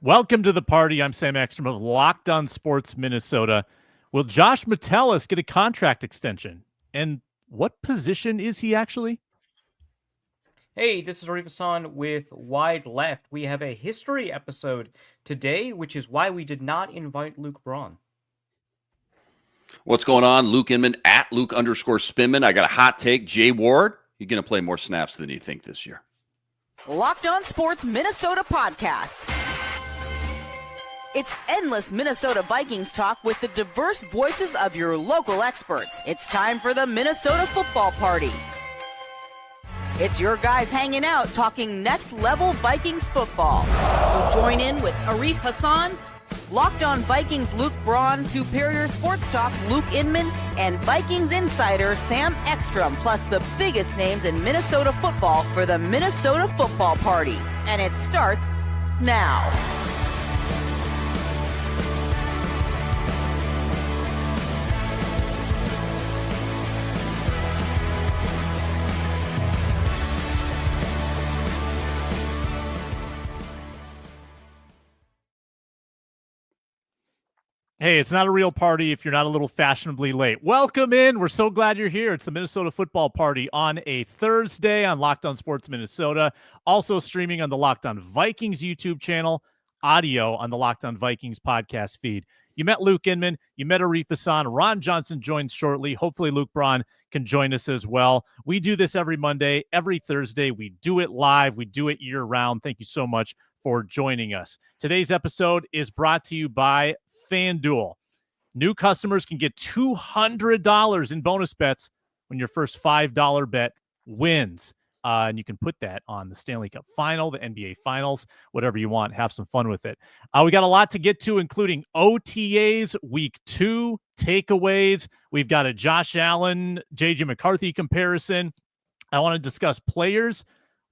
Welcome to the party. I'm Sam Ekstrom of Locked On Sports Minnesota. Will Josh Metellus get a contract extension? And what position is he actually? Hey, this is Arif Hasan with Wide Left. We have a history episode today, which is why we did not invite Luke Braun. What's going on? Luke Inman at Luke_Spinman. I got a hot take. Jay Ward, he's going to play more snaps than you think this year. Locked On Sports Minnesota podcast. It's endless Minnesota Vikings talk with the diverse voices of your local experts. It's time for the Minnesota Football Party. It's your guys hanging out talking next level Vikings football. So join in with Arif Hasan, Locked On Vikings Luke Braun, Superior Sports Talks Luke Inman, and Vikings insider Sam Ekstrom, plus the biggest names in Minnesota football for the Minnesota Football Party. And it starts now. Hey, it's not a real party if you're not a little fashionably late. Welcome in. We're so glad you're here. It's the Minnesota Football Party on a Thursday on Locked On Sports Minnesota. Also streaming on the Locked On Vikings YouTube channel, audio on the Locked On Vikings podcast feed. You met Luke Inman. You met Arif Hasan. Ron Johnson joins shortly. Hopefully Luke Braun can join us as well. We do this every Monday, every Thursday. We do it live. We do it year-round. Thank you so much for joining us. Today's episode is brought to you by FanDuel. New customers can get $200 in bonus bets when your first $5 bet wins. And you can put that on the Stanley Cup Final, the NBA Finals, whatever you want. Have some fun with it. We got a lot to get to, including OTAs, Week 2, takeaways. We've got a Josh Allen, J.J. McCarthy comparison. I want to discuss players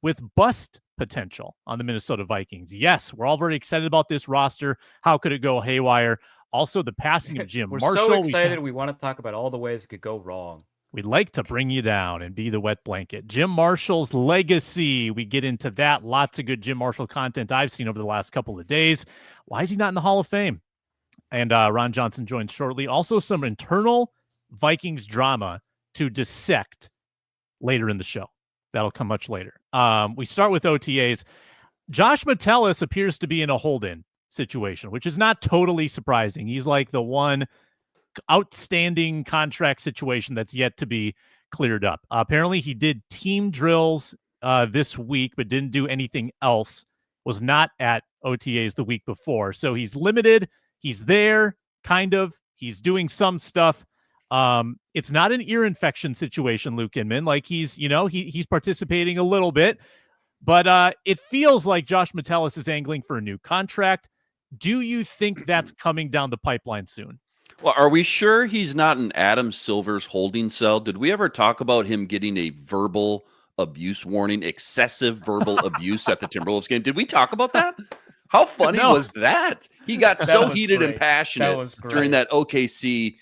with bust potential on the Minnesota Vikings. Yes, we're all very excited about this roster. How could it go haywire? Also, the passing of Jim Marshall. We're so excited. We want to talk about all the ways it could go wrong. We'd like to bring you down and be the wet blanket. Jim Marshall's legacy. We get into that. Lots of good Jim Marshall content I've seen over the last couple of days. Why is he not in the Hall of Fame? And Ron Johnson joins shortly. Also, some internal Vikings drama to dissect later in the show. That'll come much later. We start with OTAs. Josh Metellus appears to be in a hold-in situation, which is not totally surprising. He's like the one outstanding contract situation that's yet to be cleared up. Apparently, he did team drills this week, but didn't do anything else. Was not at OTAs the week before. So he's limited. He's there, kind of. He's doing some stuff. It's not an ear infection situation, Luke Inman. Like he's participating a little bit, but it feels like Josh Metellus is angling for a new contract. Do you think that's coming down the pipeline soon? Well, are we sure he's not in Adam Silver's holding cell? Did we ever talk about him getting a verbal abuse warning, excessive verbal abuse at the Timberwolves game? Did we talk about that? How funny was that? He got so heated and passionate during that OKC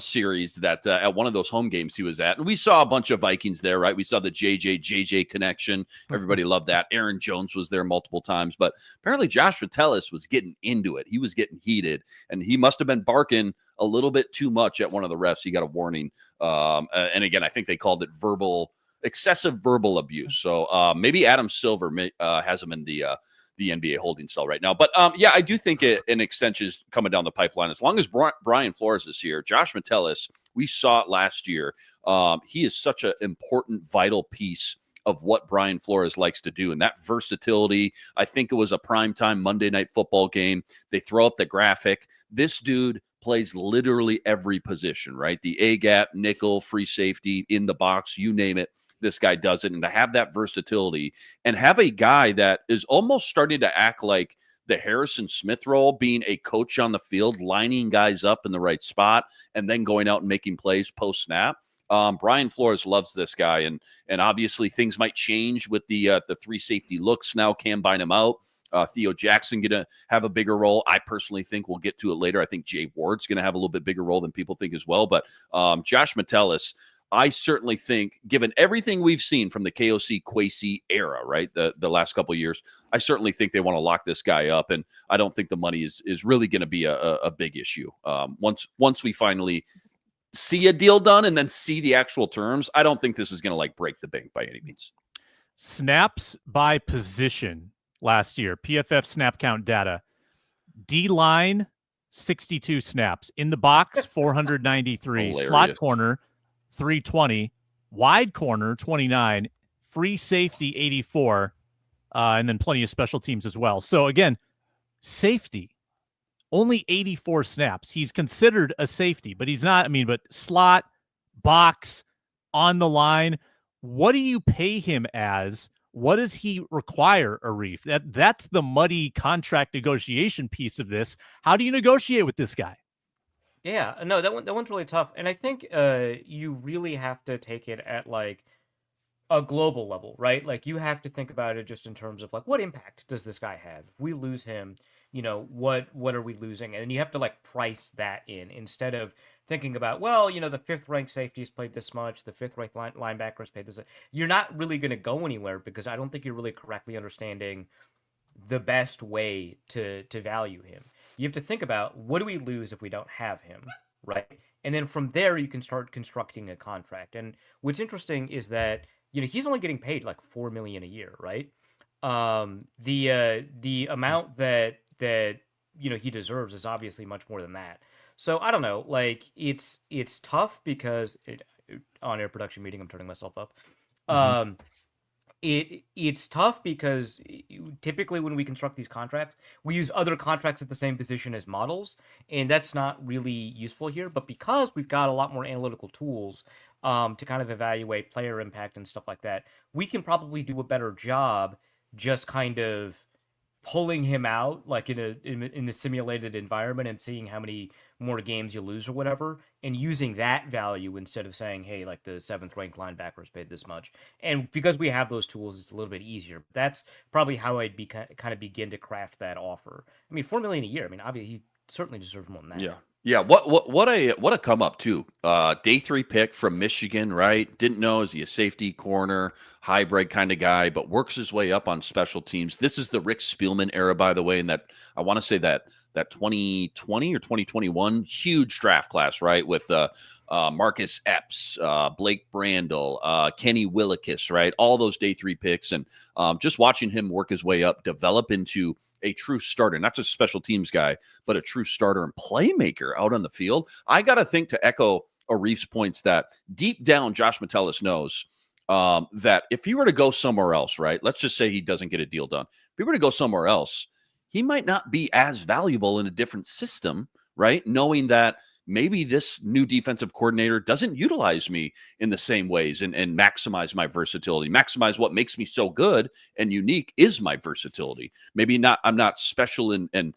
series that at one of those home games he was at. And we saw a bunch of Vikings there, right? We saw the JJ connection. Everybody loved that. Aaron Jones was there multiple times, but apparently Josh Metellus was getting into it. He was getting heated, and he must have been barking a little bit too much at one of the refs. He got a warning. And again, I think they called it excessive verbal abuse. So maybe Adam Silver has him in the NBA holding cell right now. But yeah, I do think an extension is coming down the pipeline. As long as Brian Flores is here, Josh Metellus, we saw it last year. He is such an important, vital piece of what Brian Flores likes to do. And that versatility, I think it was a primetime Monday Night Football game. They throw up the graphic. This dude plays literally every position, right? The A-gap, nickel, free safety, in the box, you name it. This guy does it. And to have that versatility and have a guy that is almost starting to act like the Harrison Smith role, being a coach on the field, lining guys up in the right spot, and then going out and making plays post-snap. Brian Flores loves this guy, and obviously things might change with the three safety looks now. Cam Bynum out. Theo Jackson going to have a bigger role. I personally think we'll get to it later. I think Jay Ward's going to have a little bit bigger role than people think as well. But Josh Metellus, I certainly think, given everything we've seen from the KOC Kwesi era, right, the last couple of years, I certainly think they want to lock this guy up, and I don't think the money is really going to be a big issue. Once we finally see a deal done and then see the actual terms, I don't think this is going to like break the bank by any means. Snaps by position last year, PFF snap count data. D-line, 62 snaps. In the box, 493. Slot corner, 320. Wide corner, 29. Free safety, 84. And then plenty of special teams as well. So again, safety, only 84 snaps. He's considered a safety, but he's not. But slot, box, on the line. What do you pay him as? What does he require, Arif? That's the muddy contract negotiation piece of this. How do you negotiate with this guy? Yeah, no, that one's really tough, and I think you really have to take it at like a global level, right? Like you have to think about it just in terms of like what impact does this guy have? If we lose him, what are we losing? And you have to like price that in instead of thinking about, well, the fifth ranked safeties played this much, the fifth ranked linebackers paid this. You're not really going to go anywhere because I don't think you're really correctly understanding the best way to value him. You have to think about, what do we lose if we don't have him, right? And then from there you can start constructing a contract. And what's interesting is that he's only getting paid like $4 million a year, right? The amount that he deserves is obviously much more than that. So I don't know, like it's tough because on air production meeting, I'm turning myself up. Mm-hmm. It's tough because typically when we construct these contracts, we use other contracts at the same position as models, and that's not really useful here. But because we've got a lot more analytical tools to kind of evaluate player impact and stuff like that, we can probably do a better job just kind of pulling him out like in a simulated environment and seeing how many more games you lose or whatever, and using that value instead of saying, hey, like the seventh ranked linebackers paid this much. And because we have those tools, it's a little bit easier. That's probably how I'd kind of begin to craft that offer. $4 million a year. Obviously he certainly deserves more than that. Yeah. What a come up too. Day 3 pick from Michigan, right? Didn't know, is he a safety, corner, hybrid kind of guy, but works his way up on special teams. This is the Rick Spielman era, by the way, and that I want to say that 2020 or 2021 huge draft class, right? With Marcus Epps, Blake Brandel, Kenny Willekes, right? All those day 3 picks, and just watching him work his way up, develop into a true starter, not just a special teams guy, but a true starter and playmaker out on the field. I got to think, to echo Arif's points, that deep down, Josh Metellus knows that if he were to go somewhere else, right? Let's just say he doesn't get a deal done. If he were to go somewhere else, he might not be as valuable in a different system, right? Knowing that maybe this new defensive coordinator doesn't utilize me in the same ways and maximize my versatility, maximize what makes me so good and unique is my versatility. Maybe not, I'm not special and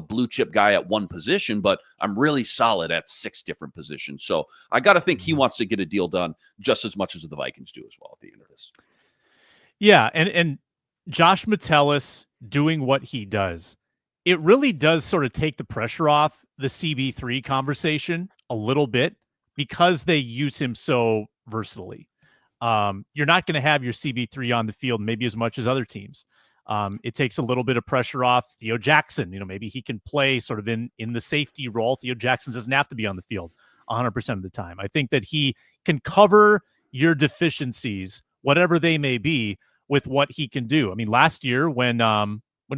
blue chip guy at one position, but I'm really solid at 6 different positions. So I got to think he wants to get a deal done just as much as the Vikings do as well at the end of this. Yeah. And Josh Metellus doing what he does, it really does sort of take the pressure off the CB3 conversation a little bit because they use him so versatilely. You're not going to have your CB3 on the field maybe as much as other teams. It takes a little bit of pressure off Theo Jackson. Maybe he can play sort of in the safety role. Theo Jackson doesn't have to be on the field 100% of the time. I think that he can cover your deficiencies, whatever they may be, with what he can do. Last year when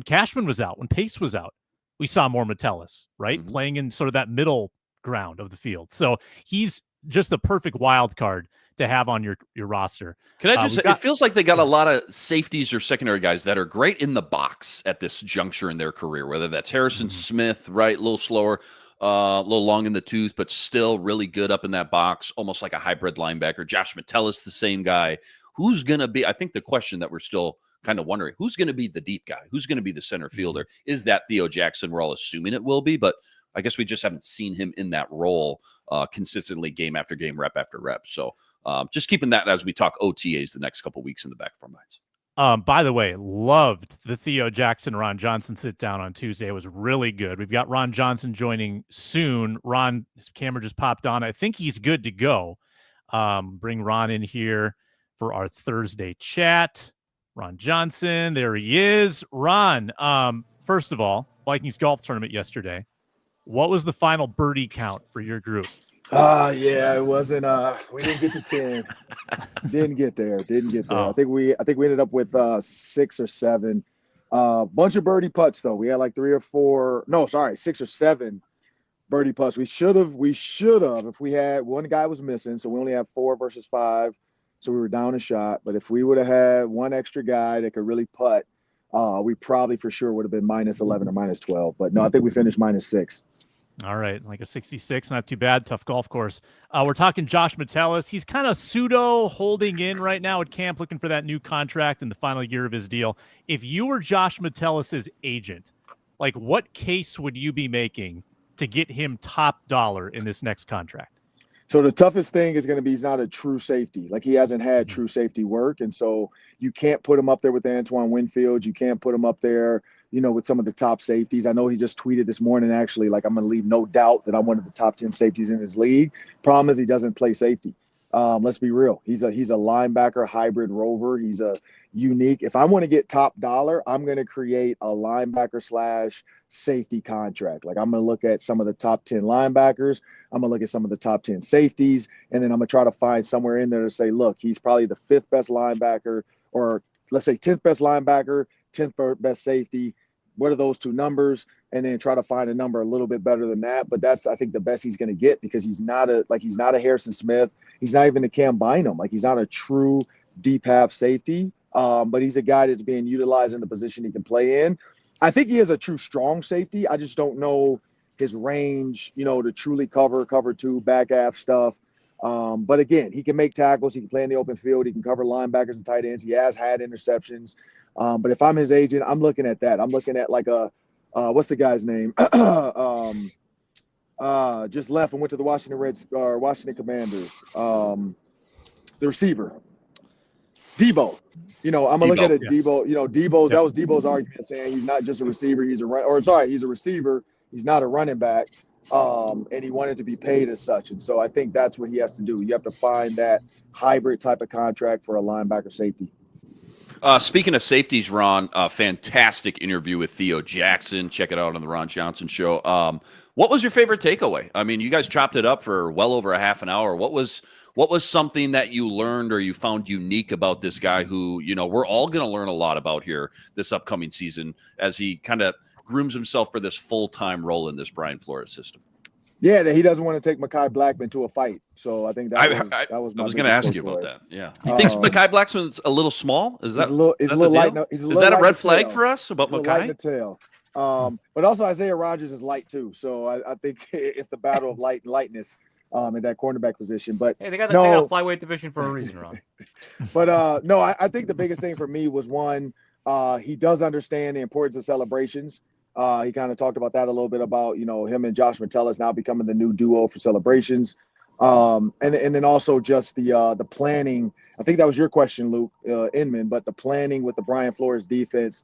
Cashman was out, when Pace was out, we saw more Metellus, right? Mm-hmm. Playing in sort of that middle ground of the field. So he's just the perfect wild card to have on your roster. Can I just say, it feels like they got a lot of safeties or secondary guys that are great in the box at this juncture in their career, whether that's Harrison Smith, right? A little slower, a little long in the tooth, but still really good up in that box, almost like a hybrid linebacker. Josh Metellus, the same guy. Who's going to be, I think the question that we're still kind of wondering, who's going to be the deep guy? Who's going to be the center fielder? Is that Theo Jackson? We're all assuming it will be, but I guess we just haven't seen him in that role consistently game after game, rep after rep. So just keeping that as we talk OTAs the next couple of weeks in the back of our minds. By the way, loved the Theo Jackson, Ron Johnson sit down on Tuesday. It was really good. We've got Ron Johnson joining soon. Ron, his camera just popped on. I think he's good to go. Bring Ron in here for our Thursday chat. Ron Johnson, there he is. Ron, first of all, Vikings golf tournament yesterday. What was the final birdie count for your group? Yeah, it wasn't. We didn't get to 10. Didn't get there. Oh. I think we ended up with 6 or 7. Bunch of birdie putts though. We had like 6 or 7 birdie putts. We should have. If we had one guy was missing, so we only have 4 versus 5, so we were down a shot. But if we would have had one extra guy that could really putt, we probably for sure would have been -11 or -12. But no, I think we finished -6. All right, like a 66, not too bad. Tough golf course. We're talking Josh Metellus. He's kind of pseudo holding in right now at camp, looking for that new contract in the final year of his deal. If you were Josh Metellus's agent, like what case would you be making to get him top dollar in this next contract? So the toughest thing is going to be he's not a true safety. Like he hasn't had true safety work, and so you can't put him up there with Antoine Winfield. You can't put him up there, with some of the top safeties. I know he just tweeted this morning, actually, like, I'm going to leave no doubt that I'm one of the top 10 safeties in his league. Problem is he doesn't play safety. Let's be real. He's a linebacker hybrid rover. He's a unique. If I want to get top dollar, I'm going to create a linebacker / safety contract. Like I'm going to look at some of the top 10 linebackers. I'm going to look at some of the top 10 safeties. And then I'm going to try to find somewhere in there to say, look, he's probably the 5th best linebacker, or let's say 10th best linebacker, 10th best safety. What are those 2 numbers? And then try to find a number a little bit better than that. But that's, I think, the best he's going to get, because he's not a Harrison Smith. He's not even a Cam Bynum. Like he's not a true deep half safety. But he's a guy that's being utilized in the position he can play in. I think he is a true strong safety. I just don't know his range, to truly cover 2 back half stuff. But again, he can make tackles. He can play in the open field. He can cover linebackers and tight ends. He has had interceptions. But if I'm his agent, I'm looking at that. I'm looking at like what's the guy's name? Just left and went to the Washington Commanders. The receiver, Debo. I'm gonna look at it. Yes. Debo. Debo. That was Debo's argument, saying he's not just a receiver. He's a receiver. He's not a running back. And he wanted to be paid as such. And so I think that's what he has to do. You have to find that hybrid type of contract for a linebacker safety. Speaking of safeties, Ron, fantastic interview with Theo Jackson. Check it out on the Ron Johnson Show. What was your favorite takeaway? I mean, you guys chopped it up for well over a half an hour. What was something that you learned or you found unique about this guy who, we're all going to learn a lot about here this upcoming season as he kind of grooms himself for this full-time role in this Brian Flores system? Yeah, that he doesn't want to take Mekhi Blackman to a fight. So I think that was my I was going to ask you about that. Yeah. He thinks Mekhi Blackman's a little small? Is that he's a little light? Is that a red flag for us about Mekhi? Light in the tail. But also Isaiah Rodgers is light too. So I think it's the battle of light and lightness in that cornerback position. But hey, they got a flyweight division for a reason, Ron. But no, I think the biggest thing for me was one, he does understand the importance of celebrations. He kind of talked about that a little bit about, him and Josh Metellus now becoming the new duo for celebrations. And then also just the planning. I think that was your question, Luke, Inman, but the planning with the Brian Flores defense,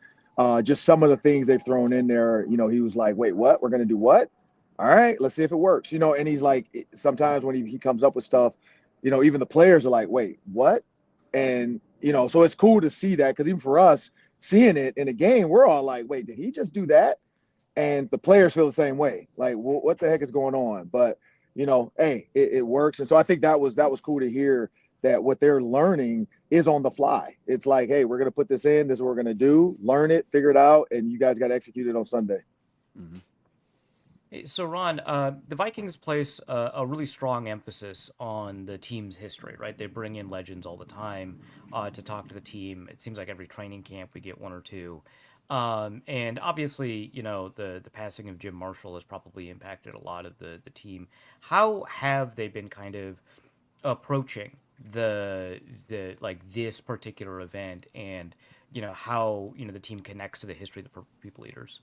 just some of the things they've thrown in there, he was like, wait, what? We're going to do what? All right, let's see if it works. And he's like, sometimes when he comes up with stuff, even the players are like, wait, what? And, so it's cool to see that, because even for us, seeing it in a game, we're all like, wait, did he just do that? And the players feel the same way. Like, what the heck is going on? But, hey, it works. And so I think that was cool to hear that what they're learning is on the fly. It's like, hey, we're going to put this in. This is what we're going to do. Learn it, figure it out, and you guys got to execute it on Sunday. Mm-hmm. So, Ron, the Vikings place a really strong emphasis on the team's history, right? They bring in legends all the time to talk to the team. It seems like every training camp we get one or two. And obviously, the passing of Jim Marshall has probably impacted a lot of the team. How have they been kind of approaching the this particular event, and how the team connects to the history of the people leaders?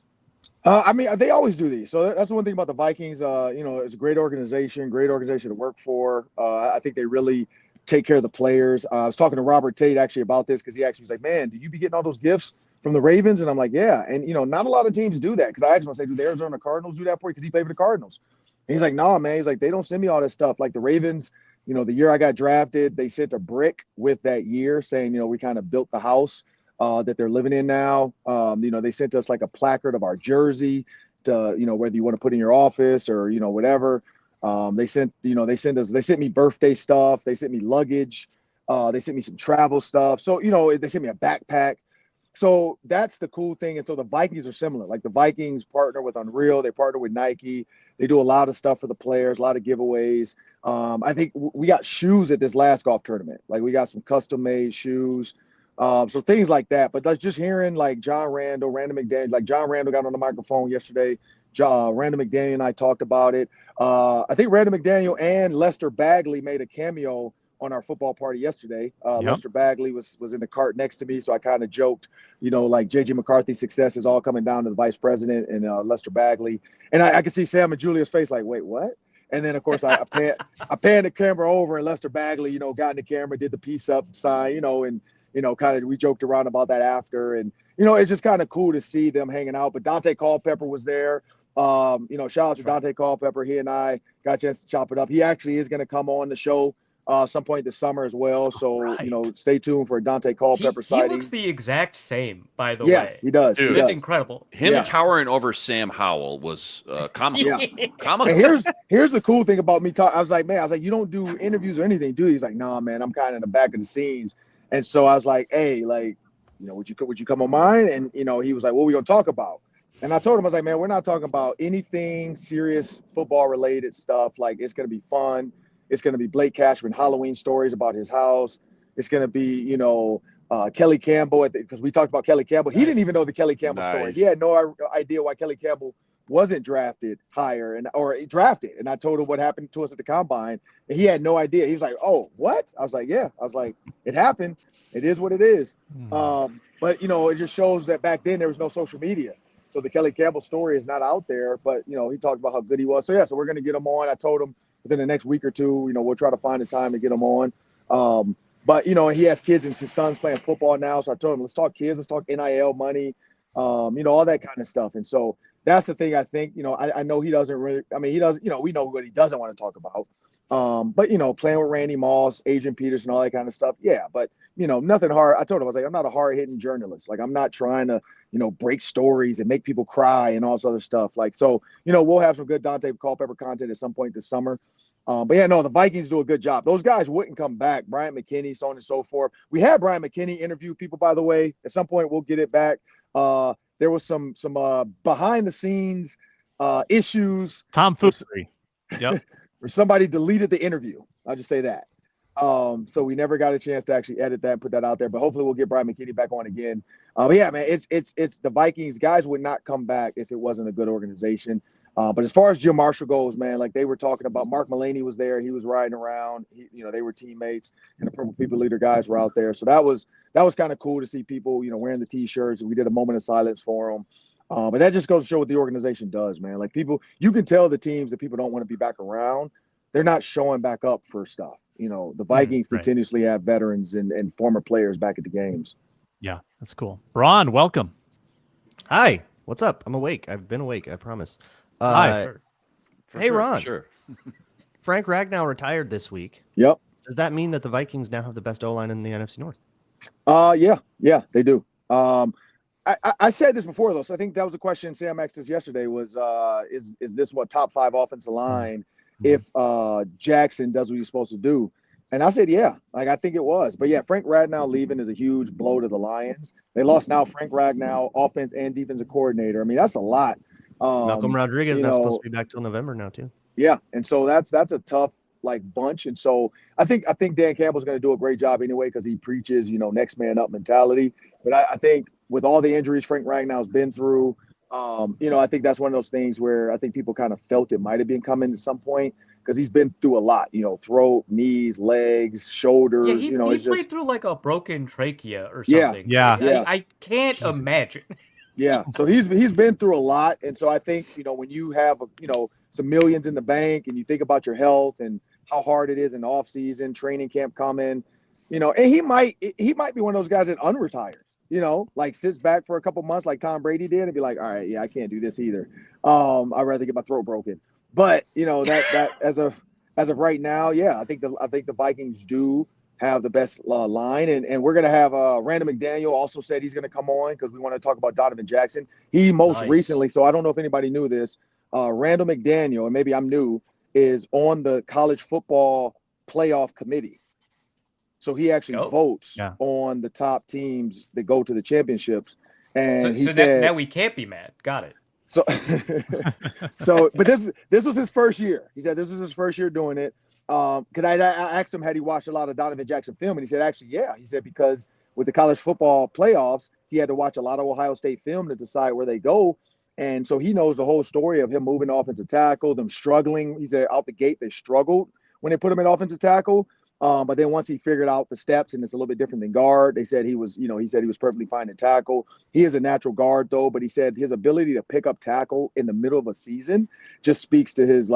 They always do these. So that's the one thing about the Vikings. It's a great organization to work for. I think they really take care of the players. I was talking to Robert Tate actually about this, because he asked me, he's like, man, do you be getting all those gifts from the Ravens? And I'm like, yeah. And, not a lot of teams do that, because I asked him, I say, do the Arizona Cardinals do that for you? Because he played for the Cardinals. And he's like, no, man. He's like, they don't send me all that stuff. Like the Ravens The year I got drafted, they sent a brick with that year saying, we kind of built the house that they're living in now. They sent us like a placard of our jersey to, whether you want to put in your office or, whatever. They sent me birthday stuff. They sent me luggage. They sent me some travel stuff. So, they sent me a backpack. So that's the cool thing. And so the Vikings are similar. Like the Vikings partner with Unreal. They partner with Nike. They do a lot of stuff for the players, a lot of giveaways. I think we got shoes at this last golf tournament. Like we got some custom made shoes. So things like that. But that's just hearing like Randall McDaniel, like John Randall got on the microphone yesterday. Randall McDaniel and I talked about it. I think Randall McDaniel and Lester Bagley made a cameo on our football party yesterday. Lester Bagley was in the cart next to me. So I kind of joked, like JJ McCarthy's success is all coming down to the vice president and Lester Bagley. And I could see Sam and Julia's face like, wait, what? And then, of course, I panned the camera over and Lester Bagley, got in the camera, did the peace up sign, and, kind of we joked around about that after. And, it's just kind of cool to see them hanging out. But Dante Culpepper was there. Shout out to Dante Culpepper. He and I got a chance to chop it up. He actually is going to come on the show some point this summer as well. So, stay tuned for Dante Culpepper sighting. He looks the exact same, by the way. Yeah, he does. Dude, it's incredible. Him towering over Sam Howell was comical. Comical. And here's the cool thing about me talking. I was like, you don't do interviews or anything, do you? He's like, nah, man, I'm kind of in the back of the scenes. And so I was like, hey, like, would you come on mine? And, he was like, what are we going to talk about? And I told him, I was like, man, we're not talking about anything serious football related stuff. Like, it's going to be fun. It's going to be Blake Cashman Halloween stories about his house. It's going to be, Kelly Campbell, because we talked about Kelly Campbell. He didn't even know the Kelly Campbell story. He had no idea why Kelly Campbell wasn't drafted higher or drafted. And I told him what happened to us at the combine. And he had no idea. He was like, oh, what? I was like, yeah. I was like, it happened. It is what it is. But, it just shows that back then there was no social media. So the Kelly Campbell story is not out there. But, he talked about how good he was. So, so we're going to get him on. I told him within the next week or two, we'll try to find a time to get him on. But, he has kids and his son's playing football now. So I told him, let's talk kids, let's talk NIL money, all that kind of stuff. And so that's the thing I think, I know he doesn't really, he does, we know what he doesn't want to talk about. But, playing with Randy Moss, Adrian Peterson, all that kind of stuff. Yeah. But, nothing hard. I told him, I was like, I'm not a hard hitting journalist. Like, I'm not trying to, break stories and make people cry and all this other stuff. Like, so, we'll have some good Dante Culpepper content at some point this summer. But the Vikings do a good job. Those guys wouldn't come back. Brian McKinney, so on and so forth. We had Brian McKinney interview people, by the way. At some point, we'll get it back. There was some behind the scenes issues. Tom Foosery. Yep. Where somebody deleted the interview. I'll just say that. So we never got a chance to actually edit that and put that out there. But hopefully we'll get Brian McKinney back on again. But yeah, man, it's the Vikings. Guys would not come back if it wasn't a good organization. But as far as Jim Marshall goes, man, like they were talking about, Mark Mullaney was there. He was riding around. They were teammates, and the Purple People Leader guys were out there. So that was kind of cool to see people, wearing the T-shirts. We did a moment of silence for them. But that just goes to show what the organization does, man. Like people, you can tell the teams that people don't want to be back around. They're not showing back up for stuff. The Vikings continuously have veterans and former players back at the games. Yeah, that's cool. Braun, welcome. Hi, what's up? I'm awake. I've been awake, I promise. Hi. Hey, Ron. Sure. Frank Ragnow retired this week. Yep. Does that mean that the Vikings now have the best O-line in the NFC North? Yeah, they do. I said this before, though, so I think that was a question Sam asked us yesterday was, is this what top 5 offensive line if Jackson does what he's supposed to do? And I said, yeah, like I think it was. But yeah, Frank Ragnow leaving is a huge blow to the Lions. They lost now Frank Ragnow, offense and defensive coordinator. I mean, that's a lot. Malcolm Rodriguez not supposed to be back till November now, too. Yeah, and so that's a tough bunch. And so I think Dan Campbell's going to do a great job anyway because he preaches, next man up mentality. But I think with all the injuries Frank Ragnow's been through, I think that's one of those things where I think people kind of felt it might have been coming at some point because he's been through a lot, throat, knees, legs, shoulders. Yeah, he played through like a broken trachea or Yeah. something. Yeah. I can't imagine. Yeah, so he's been through a lot, and so I think when you have some millions in the bank, and you think about your health and how hard it is in the off season, training camp coming, and he might be one of those guys that unretires, like sits back for a couple months like Tom Brady did, and be like, all right, yeah, I can't do this either. I'd rather get my throat broken. But that as of right now, yeah, I think the Vikings do have the best line, and we're gonna have Randall McDaniel also said he's gonna come on because we want to talk about Donovan Jackson. He most recently, so I don't know if anybody knew this, Randall McDaniel, and maybe I'm new, is on the college football playoff committee. So he actually votes on the top teams that go to the championships. And he said, now we can't be mad. Got it. So, but this was his first year. He said this was his first year doing it. Because I asked him, had he watched a lot of Donovan Jackson film? And he said, actually, yeah. He said, because with the college football playoffs, he had to watch a lot of Ohio State film to decide where they go. And so he knows the whole story of him moving to offensive tackle, them struggling. He said out the gate, they struggled when they put him in offensive tackle. But then once he figured out the steps, and it's a little bit different than guard, they said he was perfectly fine in tackle. He is a natural guard though, but he said his ability to pick up tackle in the middle of a season just speaks to his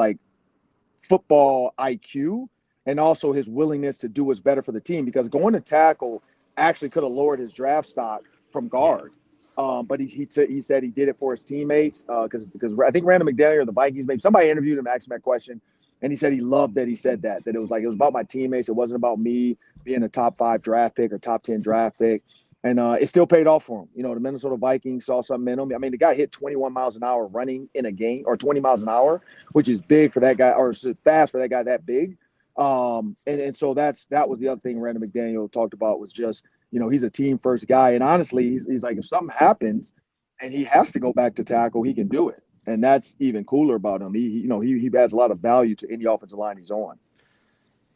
football IQ and also his willingness to do what's better for the team, because going to tackle actually could have lowered his draft stock from guard. But he said he did it for his teammates because I think Randall McDaniel or the Vikings, maybe somebody interviewed him, asked him that question. And he said he loved that he said that it was about my teammates. It wasn't about me being a top 5 draft pick or top 10 draft pick. And it still paid off for him. You know, the Minnesota Vikings saw something in him. I mean, the guy hit 21 miles an hour running in a game, or 20 miles an hour, which is big for that guy, or fast for that guy that big. And so that was the other thing Randall McDaniel talked about, was just, you know, he's a team first guy. And honestly, he's like, if something happens and he has to go back to tackle, he can do it. And that's even cooler about him. He adds a lot of value to any offensive line he's on.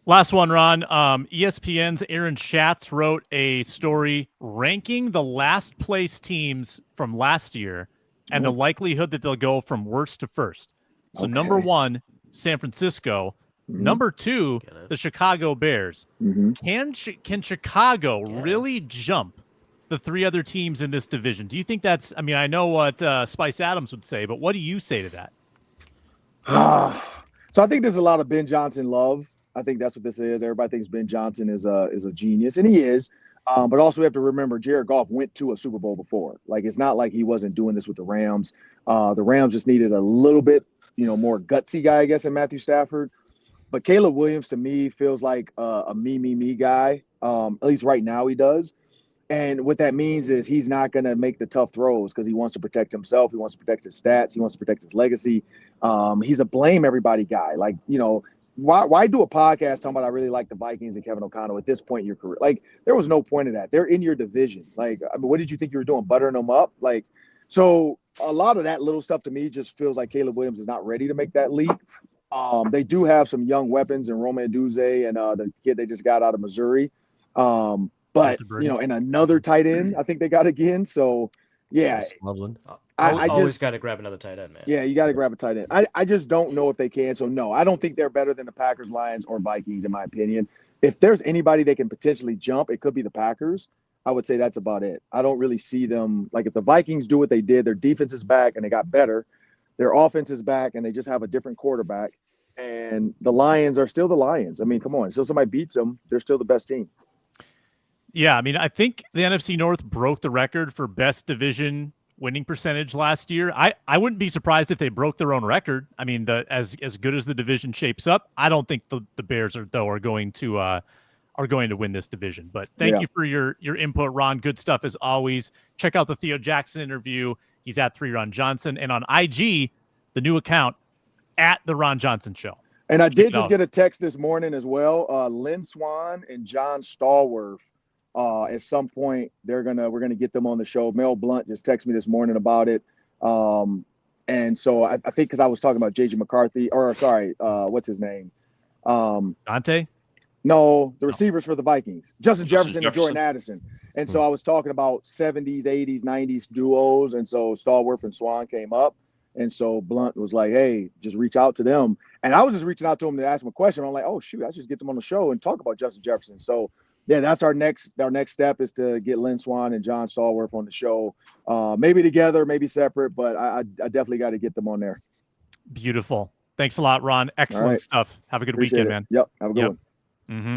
Last one, Ron. ESPN's Aaron Schatz wrote a story ranking the last place teams from last year and the likelihood that they'll go from worst to first. So number 1, San Francisco. Number 2, the Chicago Bears. Can Chicago really jump the 3 other teams in this division? Do you think that's, I mean, I know what Spice Adams would say, but what do you say to that? So I think there's a lot of Ben Johnson love. I think that's what this is. Everybody thinks Ben Johnson is a genius, and he is. But also we have to remember Jared Goff went to a Super Bowl before. Like, it's not like he wasn't doing this with the Rams. The Rams just needed a little bit, more gutsy guy, I guess, in Matthew Stafford. But Caleb Williams, to me, feels like a me guy. At least right now he does. And what that means is he's not going to make the tough throws because he wants to protect himself. He wants to protect his stats. He wants to protect his legacy. He's a blame everybody guy. Like, why do a podcast talking about I really like the Vikings and Kevin O'Connell at this point in your career? Like, there was no point of that. They're in your division. Like, I mean, what did you think you were doing, buttering them up? Like, so a lot of that little stuff to me just feels like Caleb Williams is not ready to make that leap. They do have some young weapons in Rome Duze and the kid they just got out of Missouri. But, and another tight end, I think they got again. So, yeah. I always got to grab another tight end, man. Yeah, you got to grab a tight end. I just don't know if they can. So, no, I don't think they're better than the Packers, Lions, or Vikings, in my opinion. If there's anybody they can potentially jump, it could be the Packers. I would say that's about it. I don't really see them. Like, if the Vikings do what they did, their defense is back and they got better. Their offense is back and they just have a different quarterback. And the Lions are still the Lions. I mean, come on. Until somebody beats them, they're still the best team. Yeah, I mean, I think the NFC North broke the record for best division winning percentage last year. I wouldn't be surprised if they broke their own record. I mean, as good as the division shapes up, I don't think the Bears are going to win this division. But thank you for your input, Ron. Good stuff as always. Check out the Theo Jackson interview. He's at 3Ron Johnson, and on IG, the new account at the Ron Johnson Show. And I did just get a text this morning as well. Lynn Swann and John Stallworth. At some point, we're gonna get them on the show. Mel Blunt just texted me this morning about it, and so I think because I was talking about JJ McCarthy, what's his name? Dante? No, the receivers for the Vikings, Justin Jefferson and Jordan Addison. And so I was talking about 70s, 80s, 90s duos, and so Stallworth and Swan came up, and so Blunt was like, "Hey, just reach out to them." And I was just reaching out to them to ask them a question. I'm like, "Oh shoot, I should just get them on the show and talk about Justin Jefferson." So. Yeah, that's our next step is to get Lynn Swann and John Stallworth on the show. Maybe together, maybe separate, but I definitely got to get them on there. Beautiful. Thanks a lot, Ron. Excellent stuff. Have a good weekend, man. Yep. Have a good one. Mm-hmm.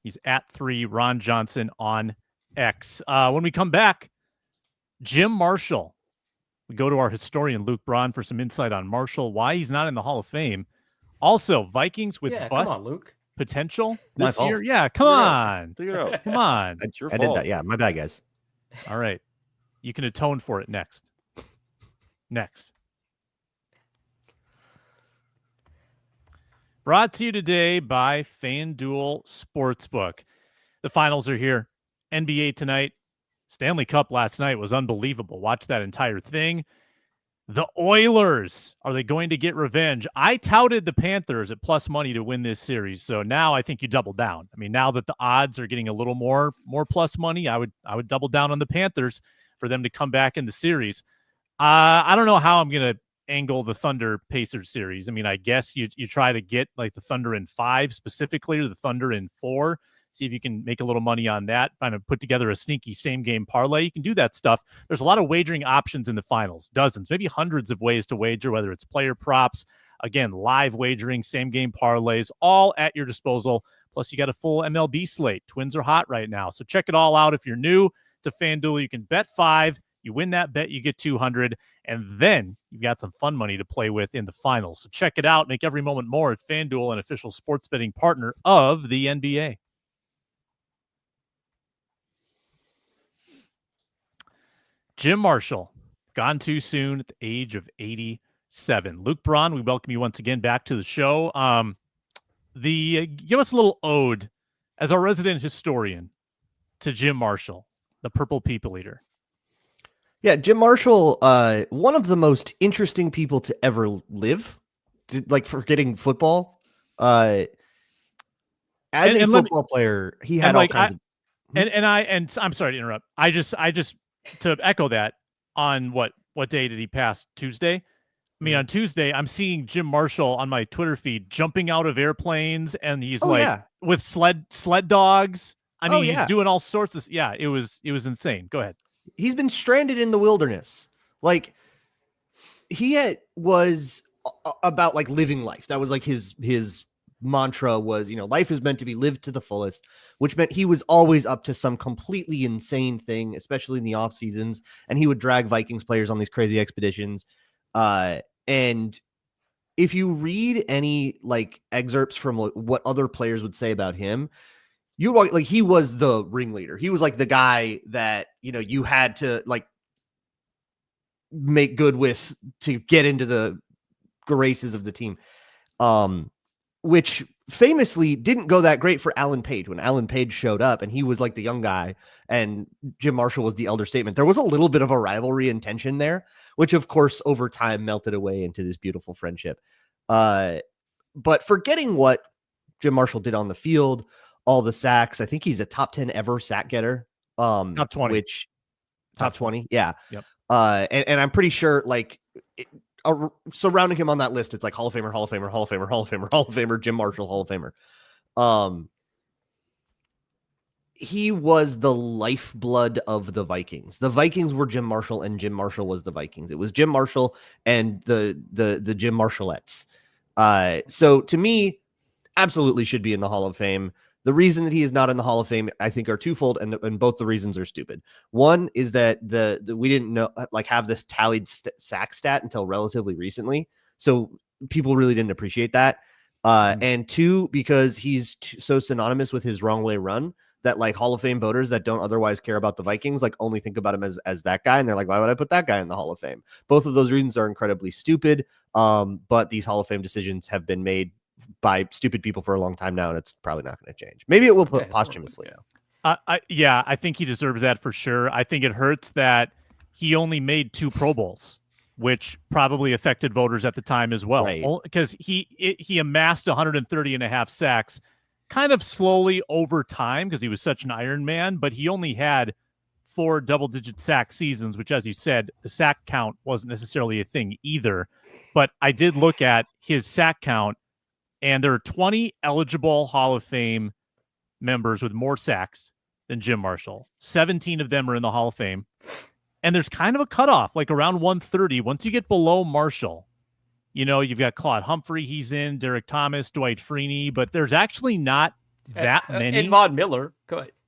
He's at 3 Ron Johnson on X. When we come back, Jim Marshall. We go to our historian, Luke Braun, for some insight on Marshall, why he's not in the Hall of Fame. Also, Vikings with Yeah, come bust on, Luke. potential My this fault. year. Yeah, come on. Figure it out. Come on. It's your I fault. did that. Yeah, my bad, guys. All right. You can atone for it next. Next. Brought to you today by FanDuel Sportsbook. The finals are here. NBA tonight. Stanley Cup last night was unbelievable. Watch that entire thing. The Oilers, are they going to get revenge? I touted the Panthers at plus money to win this series, so now I think you double down. I mean, now that the odds are getting a little more plus money, I would double down on the Panthers for them to come back in the series. I don't know how I'm going to angle the Thunder Pacers series. I mean, I guess you try to get like the Thunder in 5 specifically, or the Thunder in 4. See if you can make a little money on that, kind of put together a sneaky same game parlay. You can do that stuff. There's a lot of wagering options in the finals, dozens, maybe hundreds of ways to wager, whether it's player props, again, live wagering, same game parlays, all at your disposal. Plus, you got a full MLB slate. Twins are hot right now. So check it all out. If you're new to FanDuel, you can bet 5. You win that bet, you get 200, and then you've got some fun money to play with in the finals. So check it out. Make every moment more at FanDuel, an official sports betting partner of the NBA. Jim Marshall, gone too soon at the age of 87. Luke Braun, we welcome you once again back to the show. Give us a little ode as our resident historian to Jim Marshall, the Purple People Eater. Yeah, Jim Marshall, one of the most interesting people to ever live, like forgetting football. As a football player, he had all kinds of. And I'm sorry to interrupt. I just to echo that, on what day did he pass? Tuesday? I mean, on Tuesday, I'm seeing Jim Marshall on my Twitter feed jumping out of airplanes, and he's with sled dogs. I mean, he's doing all sorts of. Yeah, it was insane. Go ahead. He's been stranded in the wilderness. Like was about like living life. That was like his mantra was, life is meant to be lived to the fullest, which meant he was always up to some completely insane thing, especially in the off seasons. And he would drag Vikings players on these crazy expeditions. And if you read any like excerpts from what other players would say about him, he was the ringleader. He was like the guy that, you had to like make good with to get into the graces of the team. Which famously didn't go that great for Alan Page when Alan Page showed up and he was like the young guy and Jim Marshall was the elder statesman. There was a little bit of a rivalry and tension there, which of course over time melted away into this beautiful friendship. But forgetting what Jim Marshall did on the field, all the sacks, I think he's a top 10 ever sack getter. Top 20. Top 20. Yeah. Yep. And I'm pretty sure surrounding him on that list, it's like Hall of Famer, Hall of Famer, Hall of Famer, Hall of Famer, Hall of Famer, Jim Marshall, Hall of Famer. He was the lifeblood of the Vikings. The Vikings were Jim Marshall, and Jim Marshall was the Vikings. It was Jim Marshall and the Jim Marshallettes. So to me, absolutely should be in the Hall of Fame. The reason that he is not in the Hall of Fame, I think, are twofold, and both the reasons are stupid. One is that we didn't know have this tallied sack stat until relatively recently, so people really didn't appreciate that. And two, because he's so synonymous with his wrong way run that like Hall of Fame voters that don't otherwise care about the Vikings like only think about him as that guy, and they're like, why would I put that guy in the Hall of Fame? Both of those reasons are incredibly stupid. But these Hall of Fame decisions have been made by stupid people for a long time now, and it's probably not going to change. Maybe it will put posthumously now. I think he deserves that for sure. I think it hurts that he only made 2 Pro Bowls, which probably affected voters at the time as well, because he amassed 130 and a half sacks kind of slowly over time because he was such an Iron Man, but he only had 4 double-digit sack seasons, which, as you said, the sack count wasn't necessarily a thing either. But I did look at his sack count, and there are 20 eligible Hall of Fame members with more sacks than Jim Marshall. 17 of them are in the Hall of Fame. And there's kind of a cutoff, like around 130. Once you get below Marshall, you've got Claude Humphrey, he's in, Derek Thomas, Dwight Freeney, but there's actually not that many. And Von Miller.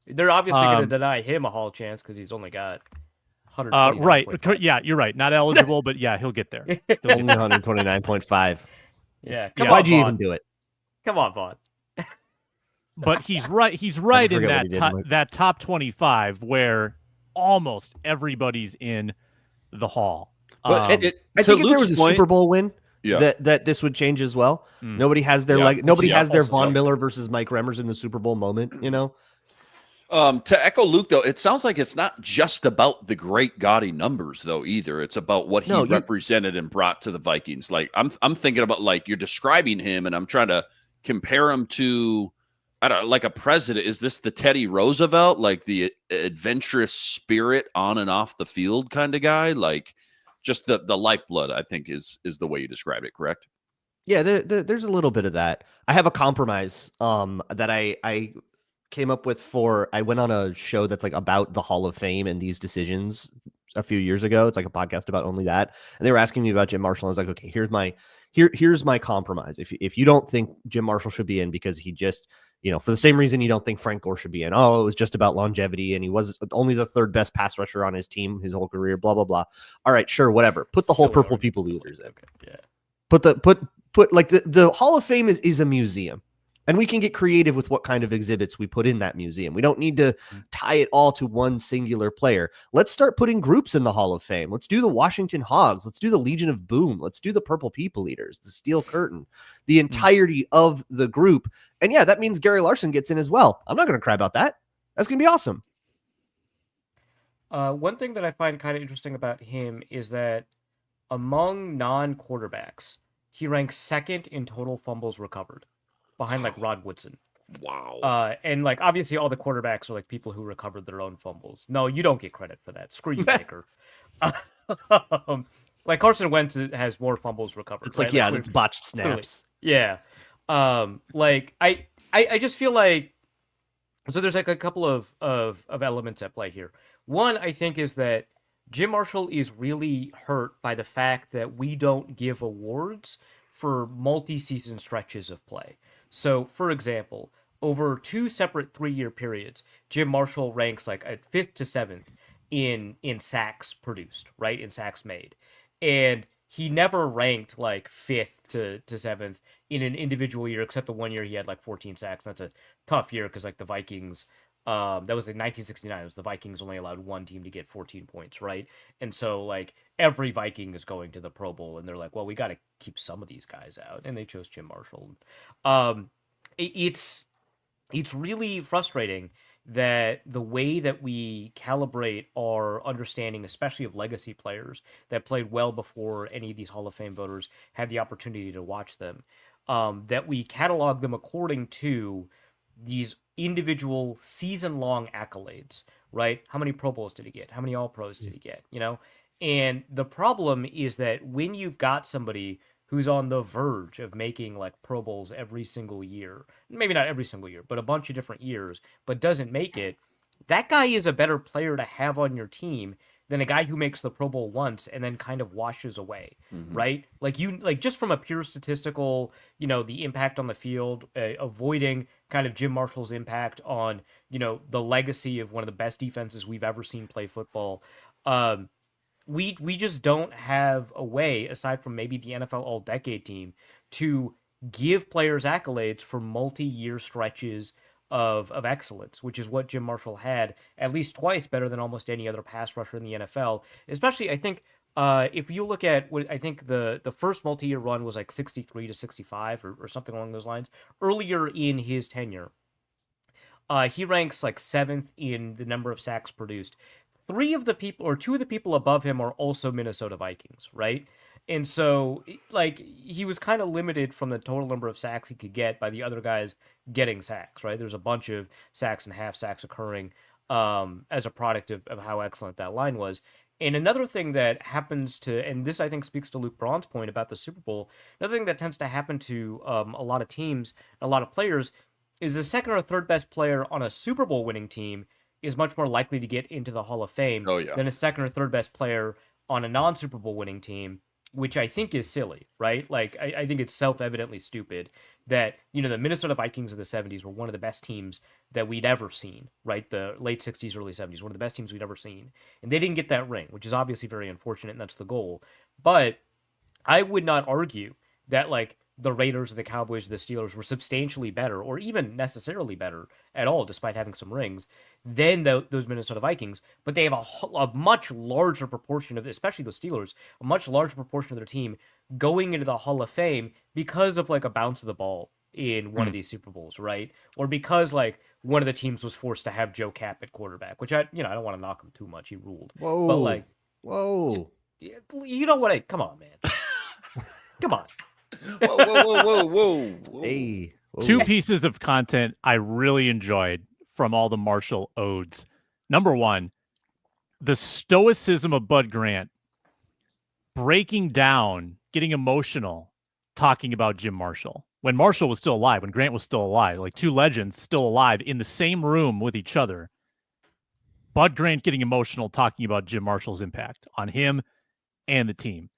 They're obviously going to deny him a Hall chance because he's only got 129. Right. Yeah, you're right. Not eligible, but yeah, he'll get there. Only 129.5. Yeah, Yeah. come Why'd on, you Vaughn. even do it? Come on, Vaughn. But he's right. He's right in forget what he did, Mike. that top 25 where almost everybody's in the hall. But I to think if there Luke's was a point, Super Bowl win, yeah. that this would change as well. Mm. Nobody has their Yeah. nobody Yeah. has their Also Von something. Miller versus Mike Remmers in the Super Bowl moment. You know, To echo Luke, though, it sounds like it's not just about the great gaudy numbers, though, either. It's about what he represented and brought to the Vikings. Like I'm thinking about, like, you're describing him, and I'm trying to compare him to, I don't know, like a president. Is this the Teddy Roosevelt, like the adventurous spirit on and off the field kind of guy? Like just the lifeblood, I think is the way you describe it, correct? yeah, there's a little bit of that. I have a compromise that I came up with I went on a show that's like about the Hall of Fame and these decisions a few years ago. It's like a podcast about only that. And they were asking me about Jim Marshall. I was like, okay, here's my compromise. If you don't think Jim Marshall should be in because he just, for the same reason you don't think Frank Gore should be in. Oh, it was just about longevity and he was only the third best pass rusher on his team his whole career, blah, blah, blah. All right, sure, whatever. Put the whole Silly Purple argument. People leaders in. Okay, yeah. Put like the Hall of Fame is a museum. And we can get creative with what kind of exhibits we put in that museum. We don't need to tie it all to one singular player. Let's start putting groups in the Hall of Fame. Let's do the Washington Hogs. Let's do the Legion of Boom. Let's do the Purple People Eaters, the Steel Curtain, the entirety of the group. And yeah, that means Gary Larson gets in as well. I'm not going to cry about that. That's going to be awesome. One thing that I find kind of interesting about him is that among non-quarterbacks, he ranks second in total fumbles recovered, behind like Rod Woodson. Wow. And like obviously all the quarterbacks are like people who recovered their own fumbles. No, you don't get credit for that. Screw you, Baker. Like Carson Wentz has more fumbles recovered. It's right? like, yeah, that's botched snaps. Yeah. Like I just feel like so there's like a couple of elements at play here. One, I think, is that Jim Marshall is really hurt by the fact that we don't give awards for multi-season stretches of play. So, for example, over 2 separate 3-year periods, Jim Marshall ranks like at 5th to 7th in sacks produced, right? In sacks made. And he never ranked like 5th to 7th in an individual year, except the one year he had like 14 sacks. That's a tough year because like the Vikings, that was in 1969. It was the Vikings only allowed one team to get 14 points, right? And so like every Viking is going to the Pro Bowl, and they're like, well, we got to keep some of these guys out, and they chose Jim Marshall. It's really frustrating that the way that we calibrate our understanding, especially of legacy players that played well before any of these Hall of Fame voters had the opportunity to watch them, that we catalog them according to these individual season-long accolades, right? How many Pro Bowls did he get? How many All-Pros did he get? And the problem is that when you've got somebody who's on the verge of making like Pro Bowls every single year, maybe not every single year, but a bunch of different years, but doesn't make it, that guy is a better player to have on your team than a guy who makes the Pro Bowl once and then kind of washes away, right? Like just from a pure statistical, the impact on the field, avoiding kind of Jim Marshall's impact on, the legacy of one of the best defenses we've ever seen play football. We just don't have a way, aside from maybe the NFL All-Decade team, to give players accolades for multi-year stretches of excellence, which is what Jim Marshall had at least twice, better than almost any other pass rusher in the NFL. Especially, I think, if you look at what I think the first multi-year run was like 63 to 65 or something along those lines. Earlier in his tenure, he ranks like 7th in the number of sacks produced. 2 of the people above him are also Minnesota Vikings, right? And so, like, he was kind of limited from the total number of sacks he could get by the other guys getting sacks, right? There's a bunch of sacks and half sacks occurring as a product of how excellent that line was. And another thing that happens to, and this I think speaks to Luke Braun's point about the Super Bowl, another thing that tends to happen to a lot of teams, a lot of players, is the second or third best player on a Super Bowl winning team is much more likely to get into the Hall of Fame than a second or third best player on a non-Super Bowl winning team, which I think is silly, right? Like, I think it's self-evidently stupid that, the Minnesota Vikings of the 70s were one of the best teams that we'd ever seen, right? The late 60s, early 70s, one of the best teams we'd ever seen. And they didn't get that ring, which is obviously very unfortunate, and that's the goal. But I would not argue that, like, the Raiders, the Cowboys, the Steelers were substantially better, or even necessarily better at all, despite having some rings, than those Minnesota Vikings. But they have a much larger proportion of, especially the Steelers, a much larger proportion of their team going into the Hall of Fame because of like a bounce of the ball in one of these Super Bowls, right? Or because like one of the teams was forced to have Joe Cap at quarterback, which I don't want to knock him too much. He ruled. Whoa. But like, whoa. you know what? Come on, man. Come on. Whoa. Hey. Whoa. Two pieces of content I really enjoyed from all the Marshall odes. Number one, the stoicism of Bud Grant breaking down, getting emotional, talking about Jim Marshall. When Marshall was still alive, when Grant was still alive, like two legends still alive in the same room with each other. Bud Grant getting emotional, talking about Jim Marshall's impact on him and the team.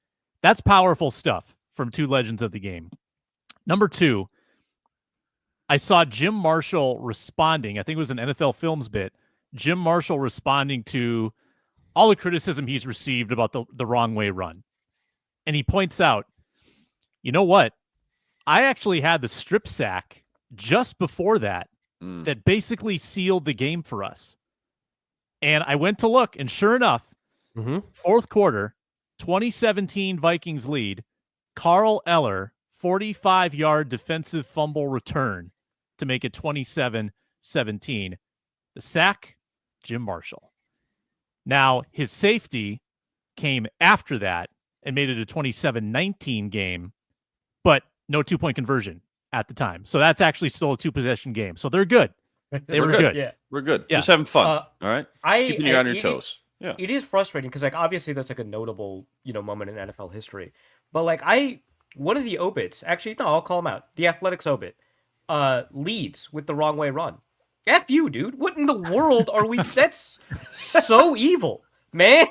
That's powerful stuff from two legends of the game. Number two, I saw Jim Marshall responding. I think it was an NFL Films bit. Jim Marshall responding to all the criticism he's received about the wrong way run. And he points out, you know what? I actually had the strip sack just before that that basically sealed the game for us. And I went to look, and sure enough, fourth quarter, 2017 Vikings lead, Carl Eller, 45-yard defensive fumble return to make it 27-17. The sack, Jim Marshall. Now, his safety came after that and made it a 27-19 game, but no two-point conversion at the time. So that's actually still a two-possession game. So they're good. They were good. Yeah. We're good. Yeah. Just having fun. All right. Keeping you on your toes. Yeah. It is frustrating because like obviously that's like a notable, moment in NFL history. But like one of the obits, actually no, I'll call them out. The Athletics obit leads with the wrong way run. F you, dude. What in the world are we? That's so evil, man.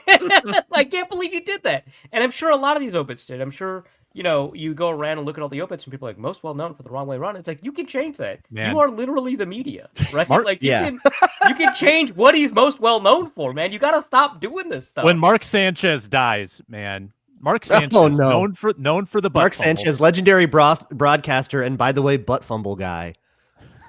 I can't believe you did that. And I'm sure a lot of these obits did. I'm sure, you go around and look at all the obits and people are like, most well known for the wrong way run. It's like, you can change that. Man. You are literally the media, right? You Yeah. can change what he's most well known for, man. You got to stop doing this stuff. When Mark Sanchez dies, man, Mark Sanchez, known for the butt Mark fumble. Sanchez, legendary broadcaster, and by the way, butt fumble guy.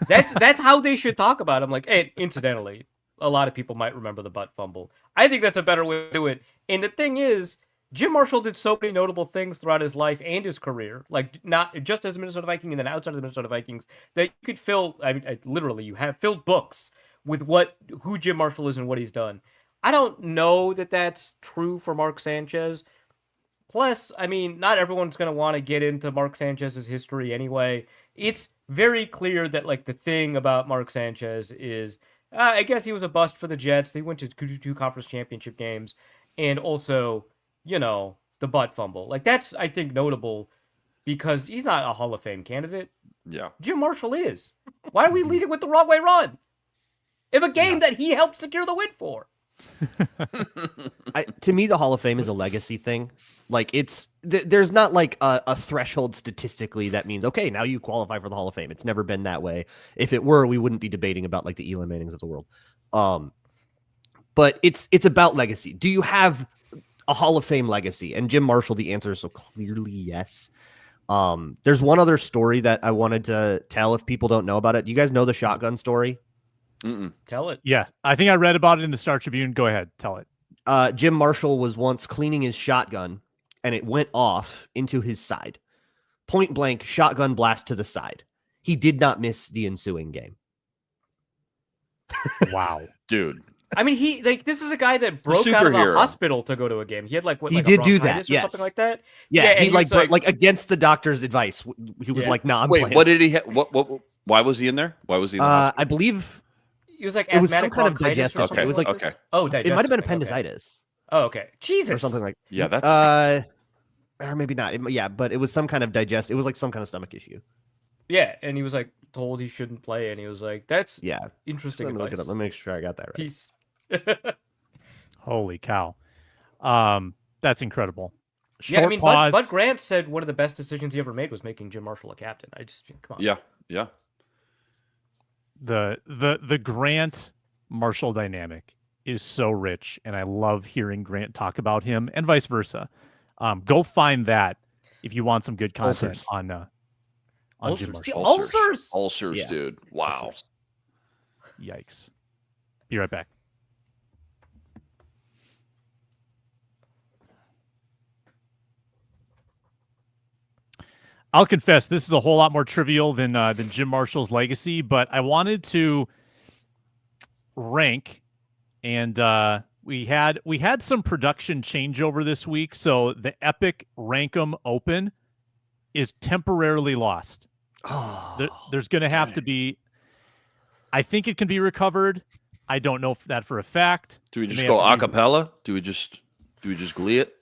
That's how they should talk about him. Like, hey, incidentally, a lot of people might remember the butt fumble. I think that's a better way to do it. And the thing is, Jim Marshall did so many notable things throughout his life and his career, like not just as a Minnesota Viking and then outside of the Minnesota Vikings, that you could fill. I mean, literally, you have filled books with who Jim Marshall is and what he's done. I don't know that that's true for Mark Sanchez. Plus, I mean, not everyone's going to want to get into Mark Sanchez's history anyway. It's very clear that, like, the thing about Mark Sanchez is, I guess he was a bust for the Jets. They went to two conference championship games. And also, the butt fumble. Like, that's, I think, notable because he's not a Hall of Fame candidate. Yeah. Jim Marshall is. Why are we leading with the wrong way run? If a game that he helped secure the win for. To me, the Hall of Fame is a legacy thing. Like there's not like a threshold statistically that means, okay, now you qualify for the Hall of Fame. It's never been that way. If it were, we wouldn't be debating about like the Eli Mannings of the world. But it's about legacy. Do you have a Hall of Fame legacy? And Jim Marshall, the answer is so clearly yes. There's one other story that I wanted to tell if people don't know about it. Do you guys know the shotgun story? Tell it. Yeah, I think I read about it in the Star Tribune. Go ahead, tell it. Jim Marshall was once cleaning his shotgun, and it went off into his side. Point blank, shotgun blast to the side. He did not miss the ensuing game. Wow, dude. I mean, this is a guy that broke out of the Superhero. hospital to go to a game. He had He did do that, bronchitis or yes. something like that. Yeah, he and was like against the doctor's advice. He was like, "Nah, I'm Wait, playing." what did he? What? Why was he in there? Why was he in the hospital? I believe He was like it was some asthmatic kind of bronchitis or digestive. something It was like this? Okay. Oh, it might have been digestive thing, appendicitis Okay. Oh, okay. Jesus. or something like. Yeah, that's Or maybe not. But it was some kind of It was like some kind of stomach issue. Yeah, and he was like told he shouldn't play, and he was like, "That's Yeah. interesting Let me look it advice." up. Let me make sure I got that right. Peace. holy cow, that's incredible. Yeah, I mean, pause. Bud Grant said one of the best decisions he ever made was making Jim Marshall a captain. I just come on. yeah. The Grant Marshall dynamic is so rich, and I love hearing Grant talk about him, and vice versa. Go find that if you want some good content Ulcers. on on Jim Ulcers. Marshall. Ulcers? Ulcers, Yeah. dude. Wow. Ulcers. Yikes. Be right back. I'll confess, this is a whole lot more trivial than Jim Marshall's legacy, but I wanted to rank, and we had some production changeover this week, so the Epic Rankum Open is temporarily lost. There's going to have to be. I think it can be recovered. I don't know that for a fact. Do we just go a cappella? Do we just glee it?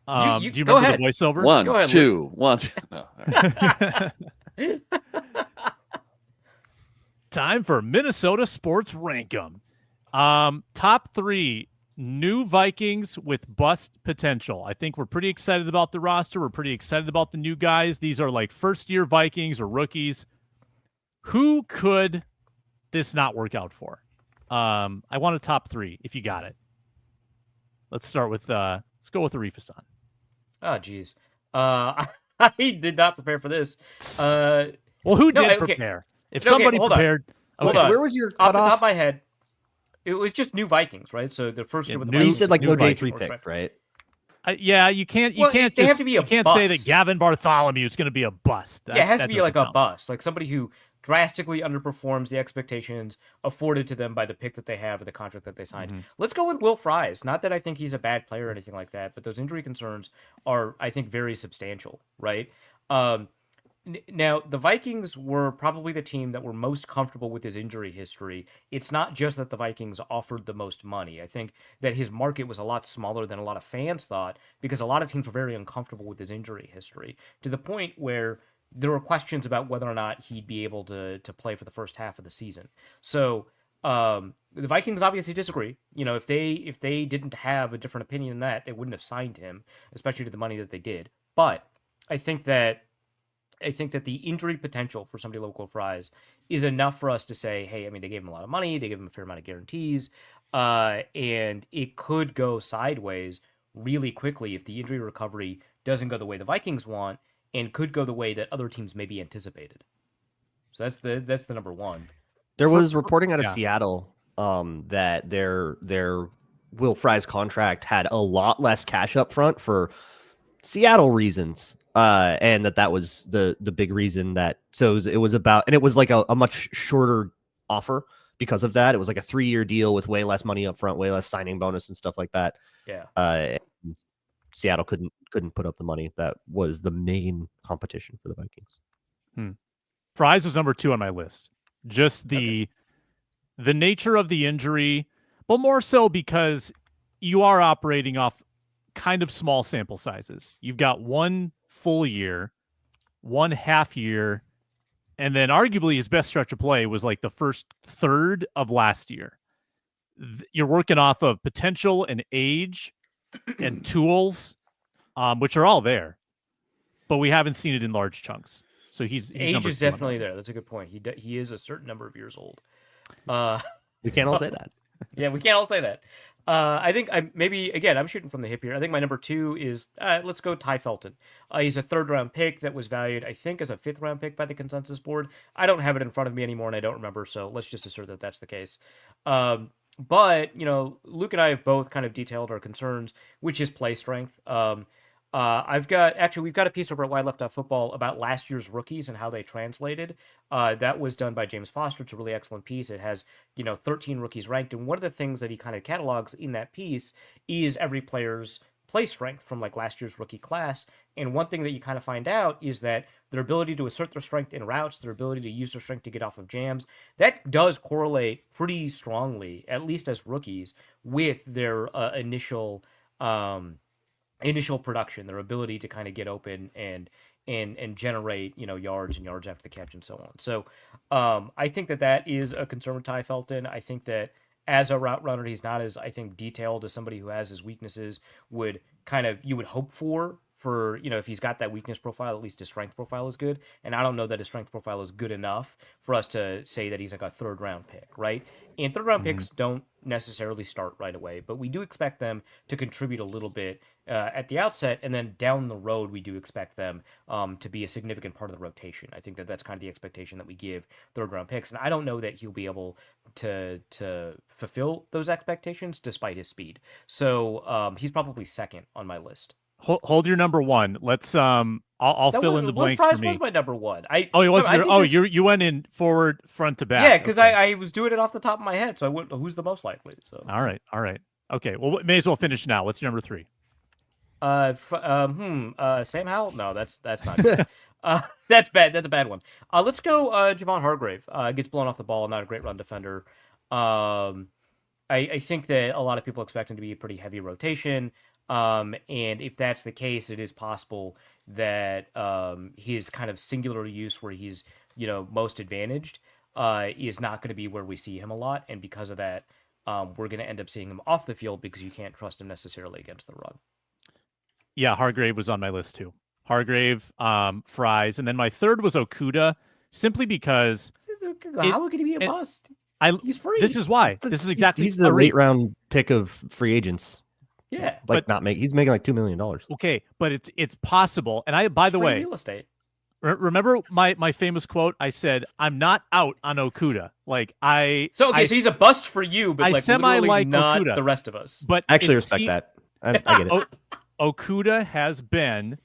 Do you go remember ahead. the voiceover? One, Go ahead, two, one, two. No, all right. Time for Minnesota Sports Rankum. Top 3 new Vikings with bust potential. I think we're pretty excited about the roster. We're pretty excited about the new guys. These are like first-year Vikings or rookies. Who could this not work out for? I want a top 3 if you got it. Let's start with let's go with Arif Hasan. Oh, geez. I did not prepare for this. Well, who did okay. prepare? If Okay, somebody hold on. prepared, Hold okay. on. Where was your Off the top cutoff? of my head, it was just new Vikings, right? So the first year with the new- You Vikings. said like new no day Vikings. 3 pick, right? Yeah, you can't. You Well, can't they have just. to be a you can't say that bust. Gavin Bartholomew is going to be a bust. Yeah, it has to that be like doesn't a count. bust, like somebody who drastically underperforms the expectations afforded to them by the pick that they have or the contract that they signed. Mm-hmm. Let's go with Will Fries. Not that I think he's a bad player or anything like that, but those injury concerns are, I think, very substantial, right? Now, the Vikings were probably the team that were most comfortable with his injury history. It's not just that the Vikings offered the most money. I think that his market was a lot smaller than a lot of fans thought because a lot of teams were very uncomfortable with his injury history to the point where there were questions about whether or not he'd be able to play for the first half of the season. So the Vikings obviously disagree. You know, if they didn't have a different opinion than that, they wouldn't have signed him, especially to the money that they did. But I think that the injury potential for somebody like Will Fries is enough for us to say, hey, I mean, they gave him a lot of money, they gave him a fair amount of guarantees, and it could go sideways really quickly if the injury recovery doesn't go the way the Vikings want, and could go the way that other teams maybe anticipated. So that's the number one. There was reporting out of Yeah. Seattle that their Will Fries contract had a lot less cash up front for Seattle reasons. And that was the big reason that it was about, and it was like a much shorter offer because of that. It was like a 3-year deal with way less money up front, way less signing bonus and stuff like that. Yeah. And Seattle couldn't put up the money. That was the main competition for the Vikings. Fries was number 2 on my list. Just the nature of the injury, but more so because you are operating off kind of small sample sizes. You've got 1 full year, 1 half year, and then arguably his best stretch of play was like the first third of last year. You're working off of potential and age and tools, which are all there, but we haven't seen it in large chunks. So he's Age number is 2 on definitely my list. there. That's a good point. He is a certain number of years old. We can't all say that. Yeah, we can't all say that. I think I'm shooting from the hip here. I think my number 2 is let's go Ty Felton. He's a 3rd round pick that was valued, I think, as a 5th round pick by the consensus board. I don't have it in front of me anymore, and I don't remember. So let's just assert that that's the case. But you know, Luke and I have both kind of detailed our concerns, which is play strength. We've got a piece over at Wide Left Football about last year's rookies and how they translated. That was done by James Foster. It's a really excellent piece. It has 13 rookies ranked, and one of the things that he kind of catalogs in that piece is every player's play strength from like last year's rookie class. And one thing that you kind of find out is that their ability to assert their strength in routes, their ability to use their strength to get off of jams, that does correlate pretty strongly, at least as rookies, with their initial production, their ability to kind of get open and generate yards and yards after the catch and so on. So I think that is a concern with Ty Felton. I think that as a route runner, he's not as, I think, detailed as somebody who has his weaknesses you would hope for for, if he's got that weakness profile, at least his strength profile is good. And I don't know that his strength profile is good enough for us to say that he's like a 3rd round pick, right? And 3rd round picks don't necessarily start right away, but we do expect them to contribute a little bit at the outset, and then down the road we do expect them to be a significant part of the rotation. I think that that's kind of the expectation that we give 3rd round picks, and I don't know that he'll be able to fulfill those expectations despite his speed. So he's probably 2nd on my list. Hold your number 1. Let's I'll fill in the blanks for me. Was my number 1. You went in forward, front to back. Yeah, because I was doing it off the top of my head, so I wouldn't know who's the most likely. So all right. Okay, well, may as well finish now. What's your number 3? Sam Howell? No, that's not good. That's bad. That's a bad one. Let's go. Javon Hargrave gets blown off the ball. Not a great run defender. I think that a lot of people expect him to be a pretty heavy rotation. And if that's the case, it is possible that his kind of singular use where he's most advantaged is not going to be where we see him a lot, and because of that, we're going to end up seeing him off the field because you can't trust him necessarily against the run. Yeah, Hargrave was on my list too. Hargrave, Fries, and then my 3rd was Okudah, simply because how could he be a bust? He's free. This is why. This is exactly. He's the late round pick of free agents. Yeah, he's making like $2 million. Okay, but it's possible. And by the way, real estate. Remember my famous quote? I said, I'm not out on Okudah. So he's a bust for you, but I semi-like not Okudah, the rest of us. But I actually respect that. I get it. Okudah has been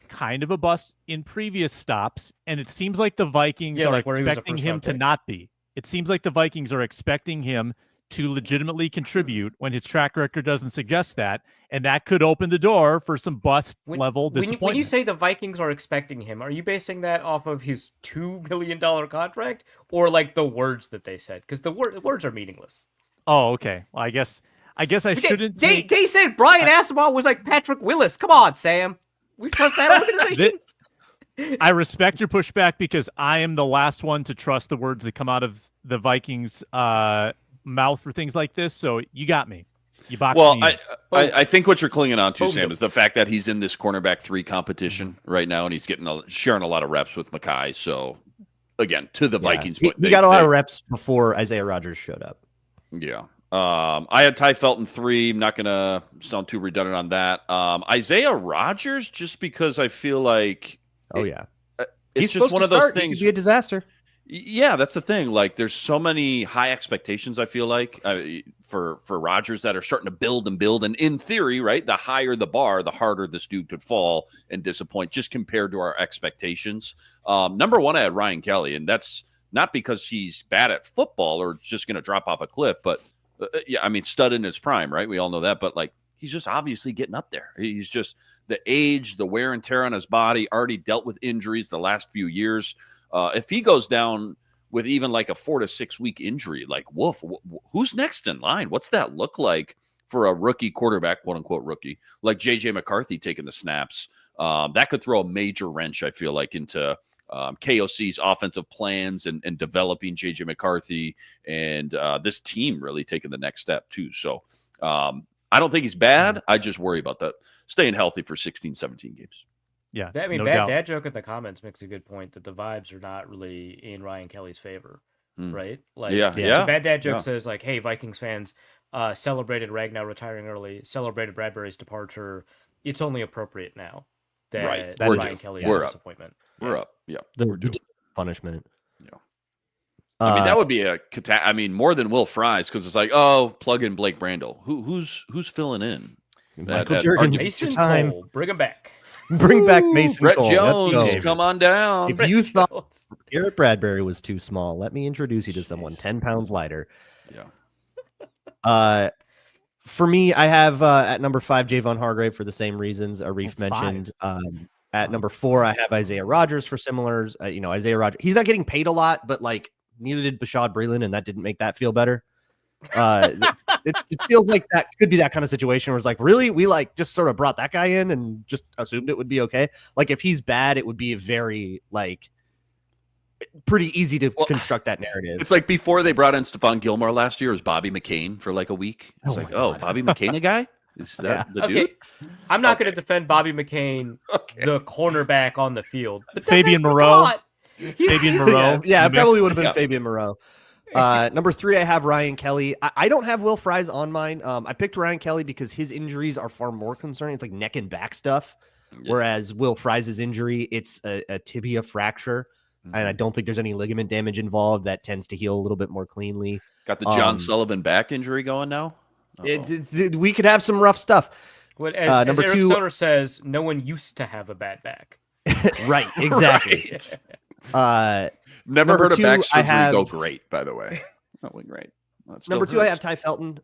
kind of a bust in previous stops, and it seems like the Vikings are expecting him to not be. It seems like the Vikings are expecting him to legitimately contribute when his track record doesn't suggest that, and that could open the door for some bust level disappointment. When you say the Vikings are expecting him, are you basing that off of his $2 million contract, or like the words that they said? Because the words are meaningless. Oh, okay. Well, I guess I shouldn't. They said Brian Asamoah was like Patrick Willis. Come on, Sam. We trust that organization. I respect your pushback because I am the last one to trust the words that come out of the Vikings' mouth for things like this. So you got me. You boxed me in. I think what you're clinging on to, Sam, is the fact that he's in this cornerback 3 competition right now, and he's sharing a lot of reps with Mekhi. So again, to the Vikings, he got a lot of reps before Isaiah Rodgers showed up. Yeah. I had Ty Felton 3. I'm not going to sound too redundant on that. Isaiah Rodgers, just because I feel like he's just one of those things. He could be a disaster. Yeah, that's the thing. Like, there's so many high expectations, I feel like, for Rodgers that are starting to build and build. And in theory, right, the higher the bar, the harder this dude could fall and disappoint just compared to our expectations. Number 1, I had Ryan Kelly, and that's not because he's bad at football or just going to drop off a cliff, but stud in his prime, right? We all know that, but he's just obviously getting up there. He's just the age, the wear and tear on his body, already dealt with injuries the last few years. If he goes down with even like a 4 to 6 week injury, woof, who's next in line? What's that look like for a rookie quarterback, quote unquote rookie, like JJ McCarthy taking the snaps? That could throw a major wrench, I feel like, into KOC's offensive plans and developing JJ McCarthy and this team really taking the next step too. So I don't think he's bad. I just worry about that staying healthy for 16, 17 games. Yeah. I mean, no Bad doubt. Dad Joke in the comments makes a good point that the vibes are not really in Ryan Kelly's favor, right? So Bad Dad Joke says, hey, Vikings fans celebrated Ragnar retiring early, celebrated Bradbury's departure. It's only appropriate now that Ryan Kelly is a disappointment. We're up. Yeah. We're doing punishment. Yeah. That would be more than Will Fries, because it's plug in Blake Brandel. Who's filling in? Michael Juergens, Mason time. Cole, bring him back. Bring back Mason Brett Cole. Jones, come on down. If you thought Garrett Bradbury was too small, let me introduce you to someone 10 pounds lighter. Yeah. For me, I have at number 5 Javon Hargrave for the same reasons Arif mentioned. At number 4, I have Isaiah Rodgers for similars. Isaiah Rodgers, he's not getting paid a lot, but neither did Bashad Breeland, and that didn't make that feel better. It feels like that could be that kind of situation where it's really, we just sort of brought that guy in and just assumed it would be okay. If he's bad, it would be a very pretty easy to construct that narrative. It's before they brought in Stephon Gilmore last year, it was Bobby McCain for a week. It's Bobby McCain a guy? Is that the Okay, dude? I'm not going to defend Bobby McCain, the cornerback on the field. But Fabian that's Moreau. caught. Fabian Moreau. Yeah, it probably would have been Yeah. Fabian Moreau. Number 3, I have Ryan Kelly. I don't have Will Fries on mine. I picked Ryan Kelly because his injuries are far more concerning. It's like neck and back stuff. Yeah. Whereas Will Fries' injury, it's a tibia fracture. And I don't think there's any ligament damage involved. That tends to heal a little bit more cleanly. Got the John Sullivan back injury going now. We could have some rough stuff. What, as number Eric 2, Stoner says, no one used to have a bad back. right? Exactly. Never Number heard of 2, back I surgery go have- great, by the way. That went great. Number 2, I have Ty Felton.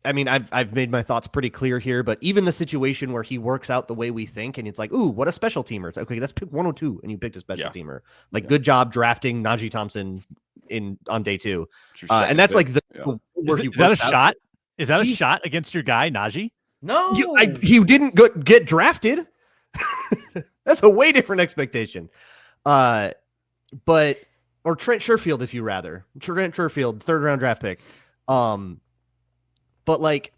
I mean, I've made my thoughts pretty clear here, but even the situation where he works out the way we think, and it's like, ooh, what a special teamer. It's like, okay, let's pick 102, and you picked a special teamer. Like, good job drafting Najee Thompson on day 2. And that's like the where he Is that a works out. shot? Is that a shot against your guy, Najee? No. He didn't get drafted. That's a way different expectation. Or Trent Sherfield, if you rather. Trent Sherfield, 3rd round draft pick. But like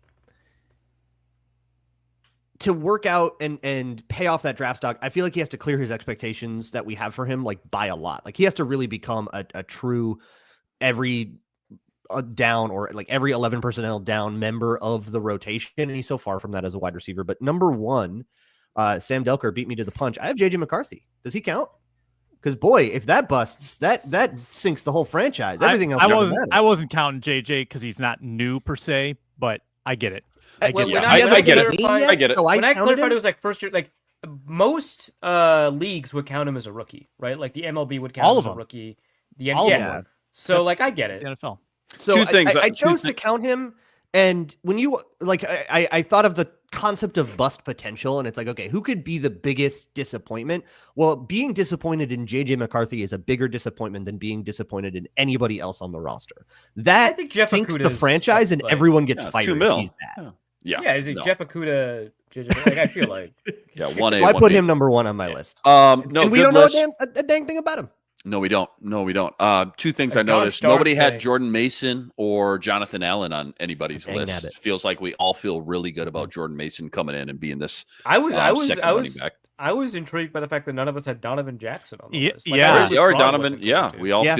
to work out and pay off that draft stock, I feel like he has to clear his expectations that we have for him, like by a lot. Like he has to really become a true every down or like every 11 personnel down member of the rotation. And he's so far from that as a wide receiver. But number 1, Sam Delker beat me to the punch. I have JJ McCarthy. Does he count? Because boy, if that busts, that sinks the whole franchise. Everything else doesn't matter. I wasn't counting JJ because he's not new per se, but I get it. I get it. I get it. So When I counted clarified him? it was like first year, like most leagues would count him as a rookie, right? Like the MLB would count All him of as a them. rookie. The All of yeah. them. So like I get it. The NFL. So Two things. I Two chose to things. count him, and when you like, I thought of the concept of bust potential, and it's like, okay, who could be the biggest disappointment? Well, being disappointed in JJ McCarthy is a bigger disappointment than being disappointed in anybody else on the roster. That think Jeff sinks the Okuda's, franchise, and like, everyone gets $2 fired million. if he's bad. Yeah, is it no. Jeff Okuda? Like, I feel like Yeah, 1A. So I put 1B. him number 1 on my list. No, and we good don't know list. a dang thing about him. No, we don't. Two things A I noticed. gosh darn Nobody had thing. Jordan Mason or Jonathan Allen on anybody's Dang list. nabbit. It feels like we all feel really good about Jordan Mason coming in and being this second running back. I was intrigued by the fact that none of us had Donovan Jackson on the list. Like, yeah. I really Or thought Donovan, wasn't yeah. going to. We all Yeah.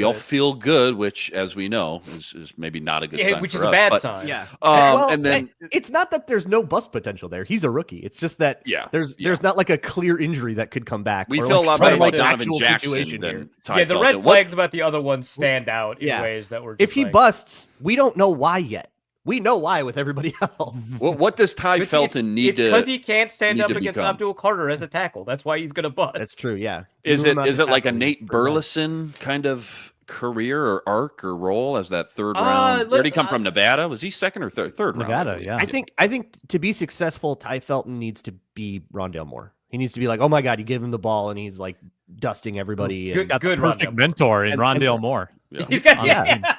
all feel good, which, as we know, is maybe not a good sign. which for is a us, bad but, sign. Yeah. And then it's not that there's no bust potential there. He's a rookie. It's just that there's not like a clear injury that could come back. we or feel like a lot some, better about like, Donovan actual Jackson situation here. than Ty Yeah, the Felton. red What- flags about the other ones stand out in Yeah. ways that were. If just he like, busts, we don't know why yet. We know why with everybody else. What does Ty Felton need it's to? because he can't stand need up to against become? Abdul Carter as a tackle. That's why he's gonna bust. That's true. Yeah. Is Give him it out like a tackle, Nate he's pretty nice. Burleson kind of career or arc or role as that 3rd round? Where did he come from? Nevada? Was he 2nd or 3rd? 3rd round. Nevada, believe. yeah. I think to be successful, Ty Felton needs to be Rondale Moore. He needs to be like, oh my God, you give him the ball and he's like dusting everybody. Good- and, Got the Good perfect Rondale. mentor in And- Rondale Moore. Yeah. He's got On yeah. that team.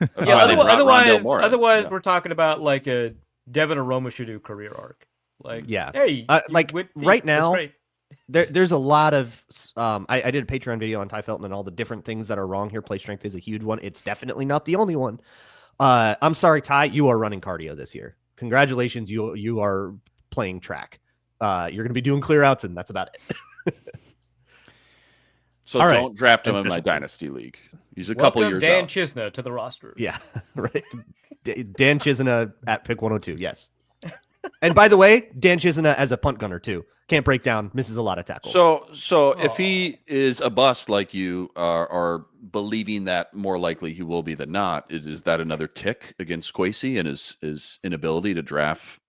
That's Yeah, why they brought Rondale Moore in. otherwise Yeah. we're talking about like a Devin Aromashudu career arc. Like, Yeah. hey, you like, went deep. right That's now, great. there's a lot of I did a Patreon video on Ty Felton and all the different things that are wrong here. Play strength is a huge one. It's definitely not the only one. I'm sorry, Ty, you are running cardio this year. Congratulations, you are playing track. You're going to be doing clear outs, and that's about it. So All right. don't draft him in my Official. dynasty league. He's a couple Welcome years Dan out. Chisna to the roster. Yeah, right. Dan Chisna at pick 102. Yes. And by the way, Dan Chisna as a punt gunner too. Can't break down, misses a lot of tackles. So if he is a bust like you are believing that more likely he will be than not, is that another tick against Kwesi and his inability to draft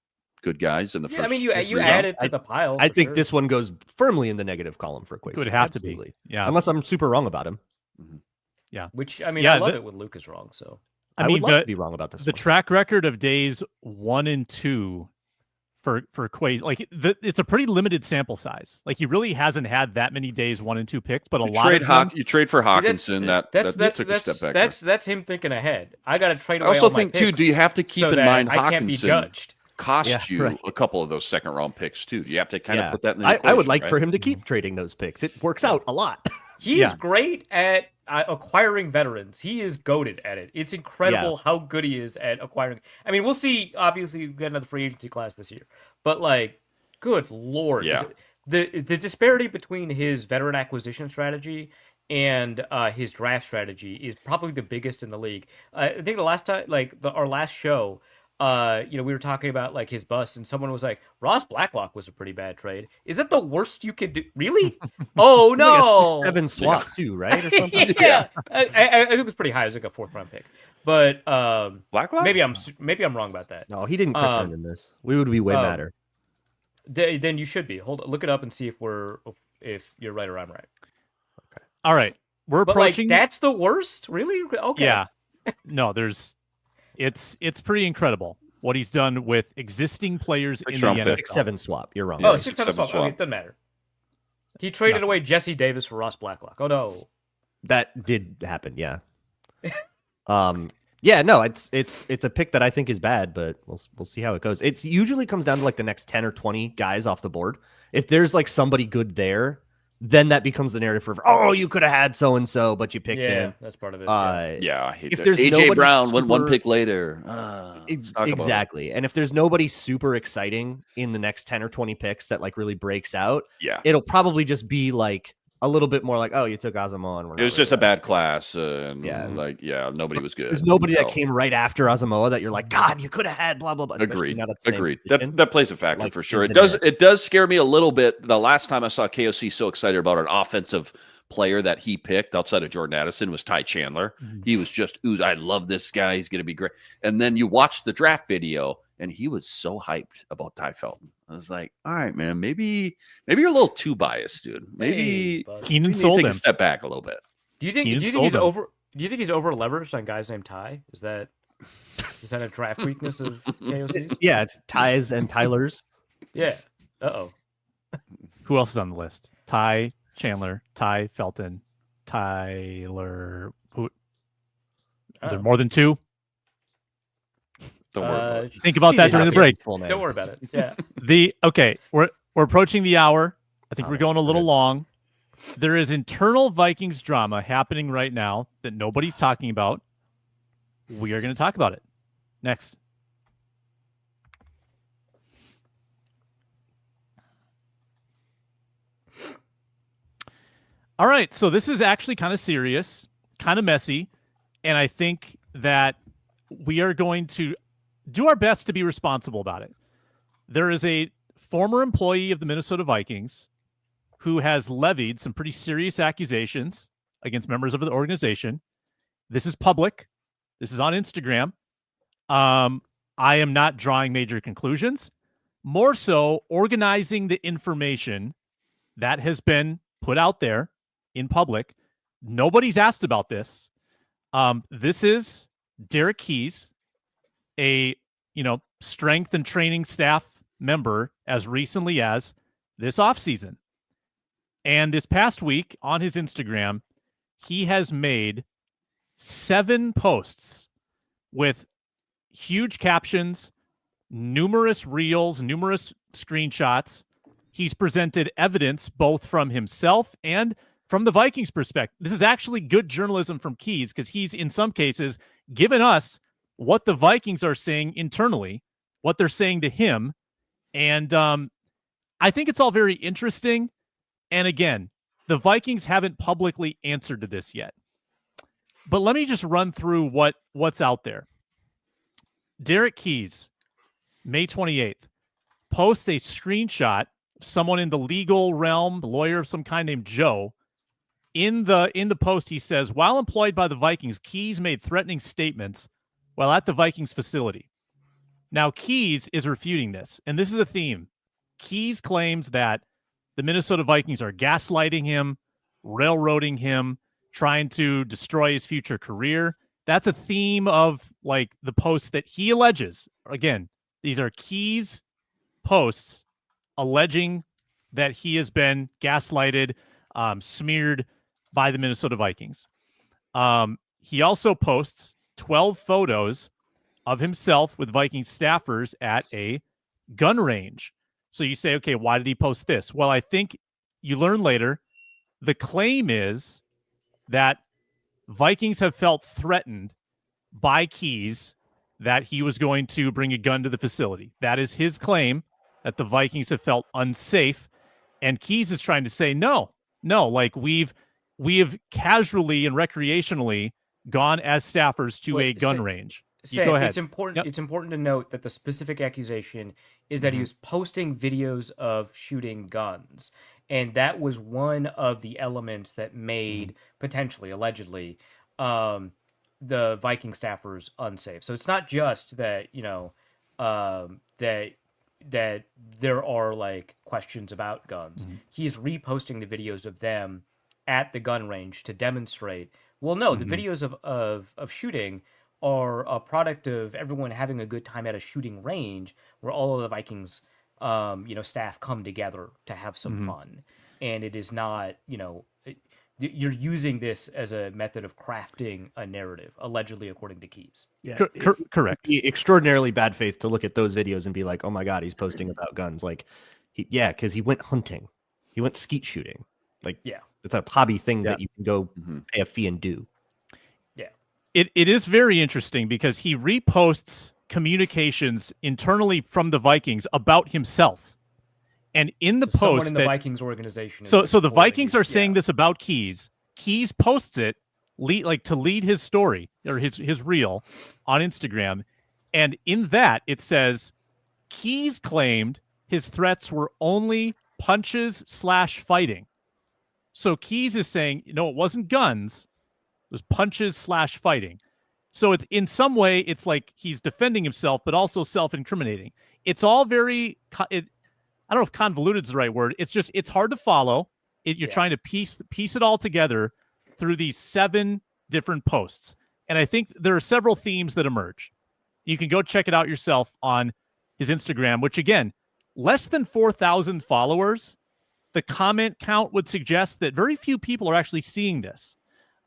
good guys in the Yeah, first? I mean, you first you three add rounds? it to the pile. I for think sure. this one goes firmly in the negative column for Quake. It would have to Absolutely. be. Yeah. Unless I'm super wrong about him. Which I mean, Yeah, I love the- it when Luke is wrong. So I, I mean, would love the, to be wrong about this the one. track record of days 1 and 2 for Quay, like it's a pretty limited sample size. Like he really hasn't had that many days 1 and 2 picks, but a You lot trade of them, you trade for Hawkinson. That took a step back. that's him thinking ahead. I got to trade I away also all my think too. picks Do you have to keep so in that mind I can't be Hawkinson judged? cost Yeah, you right. a couple of those 2nd round picks too? Do you have to kind of put that in the I would equation, like right? for him to keep trading those picks. It works out a lot. He's great at acquiring veterans. He is goated at it. It's incredible how good he is at acquiring. I mean, we'll see. Obviously, we get another free agency class this year, but like, good lord, the disparity between his veteran acquisition strategy and his draft strategy is probably the biggest in the league. I think the last time, our last show, we were talking about like his bust, and someone was like, Ross Blacklock was a pretty bad trade. Is that the worst you could do? Really? Oh no, like a 6-7 swap too, right? Or something? Yeah. I think it was pretty high. It was like a 4th round pick. But Blacklock? maybe I'm wrong about that. No, he didn't Chris Herndon this. We would be way madder. Then you should be. Look it up and see if you're right or I'm right. Okay. All right. We're approaching. That's the worst? Really? Okay. Yeah. No, it's pretty incredible what he's done with existing players in the NFL. 6-7 swap. You're wrong. Oh, 6-7 swap. Okay, it doesn't matter. He traded away Jesse Davis for Ross Blacklock. Oh no. That did happen, yeah. Yeah, no, it's a pick that I think is bad, but we'll see how it goes. It usually comes down to like the next 10 or 20 guys off the board. If there's like somebody good there, then that becomes the narrative for, oh, you could have had so and so, but you picked him. That's part of it. If there's AJ Brown went one pick later. Exactly. And if there's nobody super exciting in the next 10 or 20 picks that like really breaks out, it'll probably just be like a little bit more like, oh, you took Asamoah. It was just a bad class. Nobody was good. There's nobody that came right after Asamoah that you're like, God, you could have had blah, blah, blah. Agreed. That plays a factor for sure. It does scare me a little bit. The last time I saw KOC so excited about an offensive player that he picked outside of Jordan Addison was Ty Chandler. He was just, I love this guy. He's going to be great. And then you watch the draft video, and he was so hyped about Ty Felton. I was like, all right, man, maybe you're a little too biased, dude. Maybe Keenan sold him. A step back a little bit. Do you think he's over leveraged on guys named Ty? Is that a draft weakness of KOC's? Yeah, it's Ty's and Tyler's. Yeah. Uh-oh. Who else is on the list? Ty Chandler, Ty Felton, Tyler. Who? Are there more than 2? Don't worry about it. Think about that during the break. Don't worry about it. Yeah. We're approaching the hour. I think we're going a little long. There is internal Vikings drama happening right now that nobody's talking about. We are going to talk about it next. All right, so this is actually kind of serious, kind of messy, and I think that we are going to do our best to be responsible about it. There is a former employee of the Minnesota Vikings who has levied some pretty serious accusations against members of the organization. This is public. This is on Instagram. I am not drawing major conclusions, more so organizing the information that has been put out there in public. Nobody's asked about this. This is Derek Keys, a strength and training staff member as recently as this offseason. And this past week on his Instagram, he has made 7 posts with huge captions, numerous reels, numerous screenshots. He's presented evidence both from himself and from the Vikings perspective. This is actually good journalism from Keys because he's in some cases given us what the Vikings are saying internally, what they're saying to him. And I think it's all very interesting. And again, the Vikings haven't publicly answered to this yet. But let me just run through what's out there. Derek Keys, May 28th, posts a screenshot of someone in the legal realm, a lawyer of some kind named Joe. In the post, he says, while employed by the Vikings, Keys made threatening statements while at the Vikings facility. Now, Keys is refuting this, and this is a theme. Keys claims that the Minnesota Vikings are gaslighting him, railroading him, trying to destroy his future career. That's a theme of like the posts that he alleges. Again, these are Keys posts alleging that he has been gaslighted, smeared by the Minnesota Vikings. He also posts 12 photos of himself with Vikings staffers at a gun range. So you say, okay, why did he post this? Well, I think you learn later The claim is that Vikings have felt threatened by Keys that he was going to bring a gun to the facility. That is his claim, that the Vikings have felt unsafe. And Keys is trying to say, no, like we have casually and recreationally gone as staffers to a gun range. Sam, go ahead. it's important. Yep. It's important to note that the specific accusation is that he was posting videos of shooting guns, and that was one of the elements that made potentially, allegedly, the Viking staffers unsafe. So it's not just that that there are like questions about guns. He's reposting the videos of them at the gun range to demonstrate. Well, no, the videos of shooting are a product of everyone having a good time at a shooting range where all of the Vikings, staff come together to have some fun. And it is not, you're using this as a method of crafting a narrative, allegedly, according to Keys. Yeah, correct. Extraordinarily bad faith to look at those videos and be like, "Oh my God, he's posting about guns." Like, because he went hunting, he went skeet shooting. Like, it's a hobby thing that you can go pay a fee and do. Yeah, it is very interesting because he reposts communications internally from the Vikings about himself. And in the post, someone in the Vikings organization. So the Vikings are saying this about Keys. Keys posts it, to lead his story or his reel on Instagram, and in that it says Keys claimed his threats were only punches/fighting. So Keys is saying, it wasn't guns, it was punches/fighting. So it's in some way it's like he's defending himself, but also self-incriminating. It's all very. I don't know if convoluted is the right word. It's just, it's hard to follow. You're trying to piece it all together through these 7 different posts. And I think there are several themes that emerge. You can go check it out yourself on his Instagram, which again, less than 4,000 followers. The comment count would suggest that very few people are actually seeing this.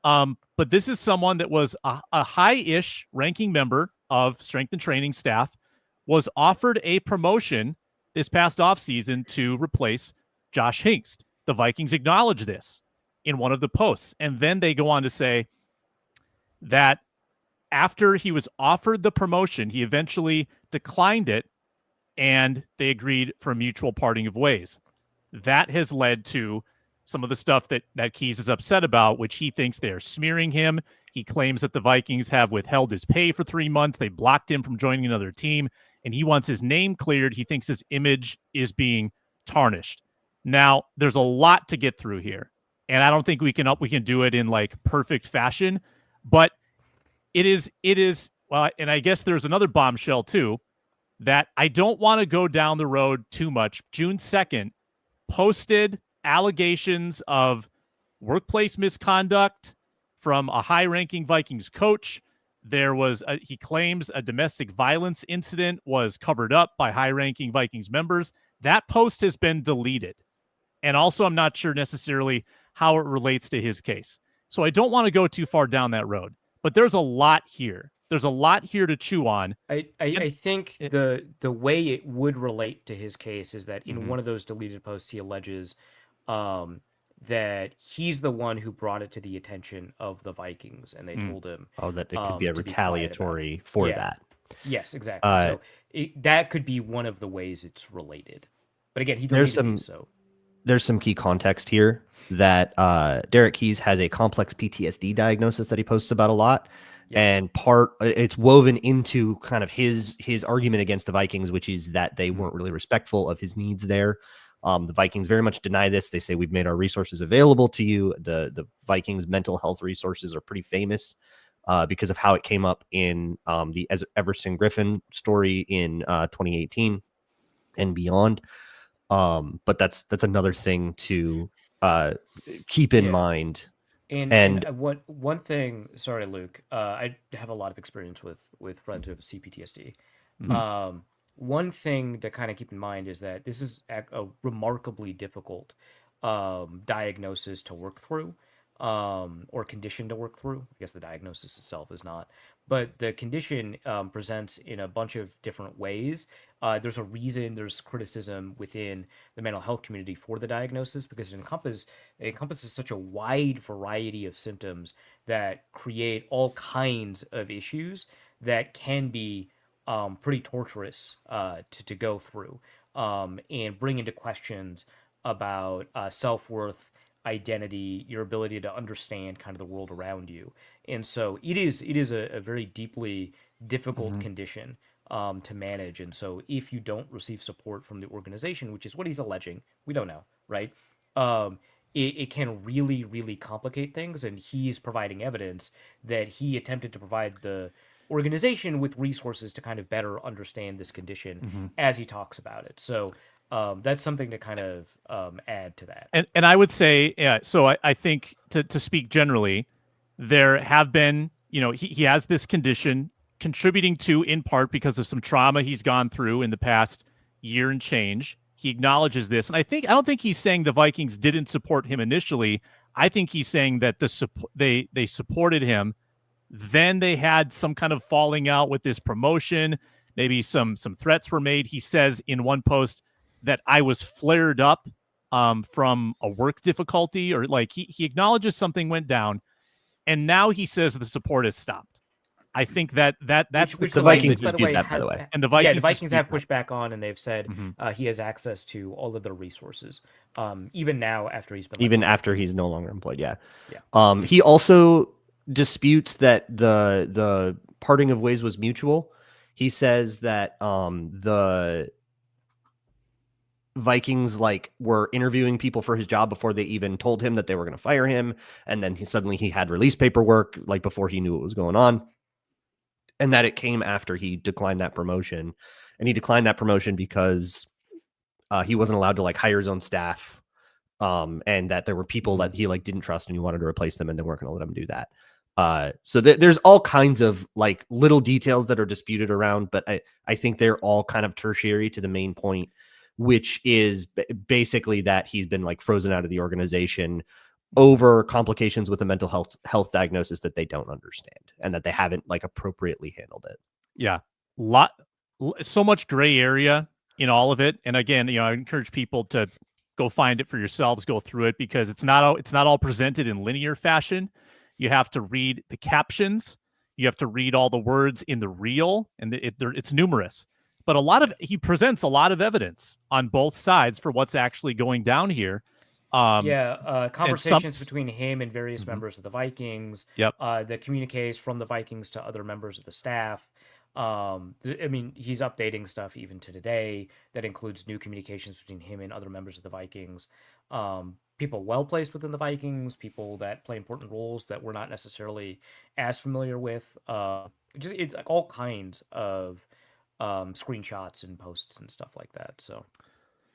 But this is someone that was a high-ish ranking member of strength and training staff, was offered a promotion this past offseason to replace Josh Hinkst. The Vikings acknowledge this in one of the posts. And then they go on to say that after he was offered the promotion, he eventually declined it, and they agreed for a mutual parting of ways. That has led to some of the stuff that Keys is upset about, which he thinks they are smearing him. He claims that the Vikings have withheld his pay for 3 months. They blocked him from joining another team, and he wants his name cleared. He thinks his image is being tarnished. Now, there's a lot to get through here, and I don't think we can do it in like perfect fashion, but it is well, and I guess there's another bombshell too that I don't want to go down the road too much. June 2nd posted allegations of workplace misconduct from a high-ranking Vikings coach. There was he claims a domestic violence incident was covered up by high-ranking Vikings members. That post has been deleted. And also, I'm not sure necessarily how it relates to his case. So I don't want to go too far down that road. But there's a lot here. There's a lot here to chew on. I think the way it would relate to his case is that in one of those deleted posts, he alleges that he's the one who brought it to the attention of the Vikings, and they told him, that it could be a retaliatory for that. Yes, exactly. So that could be one of the ways it's related. But again, he deleted these, so there's some key context here that Derek Keys has a complex PTSD diagnosis that he posts about a lot. Yes. And it's woven into kind of his argument against the Vikings, which is that they weren't really respectful of his needs there. The Vikings very much deny this. They say, we've made our resources available to you. The Vikings mental health resources are pretty famous because of how it came up in the Everson Griffin story in 2018 and beyond. But that's another thing to keep in mind. And one thing, sorry, Luke, I have a lot of experience with friends with CPTSD. One thing to kind of keep in mind is that this is a remarkably difficult diagnosis to work through, or condition to work through. I guess the diagnosis itself is not. but the condition presents in a bunch of different ways. There's a reason there's criticism within the mental health community for the diagnosis because it encompasses such a wide variety of symptoms that create all kinds of issues that can be pretty torturous to go through and bring into questions about self-worth, identity, your ability to understand kind of the world around you. And so it is a very deeply difficult condition to manage. And so if you don't receive support from the organization, which is what he's alleging, we don't know, right? It can really, really complicate things. And he's providing evidence that he attempted to provide the organization with resources to kind of better understand this condition as he talks about it. So that's something to kind of add to that. And I would say, yeah, so I think to speak generally, there have been, he has this condition contributing to, in part, because of some trauma he's gone through in the past year and change. He acknowledges this. And I don't think he's saying the Vikings didn't support him initially. I think he's saying that they supported him. Then they had some kind of falling out with this promotion. Maybe some threats were made. He says in one post that I was flared up from a work difficulty, or like he acknowledges something went down, and now he says the support has stopped. I think that's which the Vikings dispute that, by the way. And the Vikings have pushed back on, and they've said he has access to all of their resources, even now after he's been after he's no longer employed. Yeah. Yeah. He also disputes that the parting of ways was mutual. He says that the Vikings were interviewing people for his job before they even told him that they were going to fire him, and then he had release paperwork before he knew what was going on, and that it came after he declined that promotion. And he declined that promotion because he wasn't allowed to hire his own staff, and that there were people that he didn't trust and he wanted to replace them, and they weren't going to let him do that. So there's all kinds of little details that are disputed around, but I think they're all kind of tertiary to the main point, which is basically that he's been frozen out of the organization over complications with a mental health diagnosis that they don't understand, and that they haven't appropriately handled it. Yeah. So much gray area in all of it. And again, I encourage people to go find it for yourselves, go through it, because it's not all presented in linear fashion. You have to read the captions. You have to read all the words in the reel, and it's numerous. But he presents a lot of evidence on both sides for what's actually going down here. Conversations between him and various members of the Vikings. Yep. The communiques from the Vikings to other members of the staff. He's updating stuff even to today that includes new communications between him and other members of the Vikings. People well placed within the Vikings, people that play important roles that we're not necessarily as familiar with. It's all kinds of screenshots and posts and stuff like that. So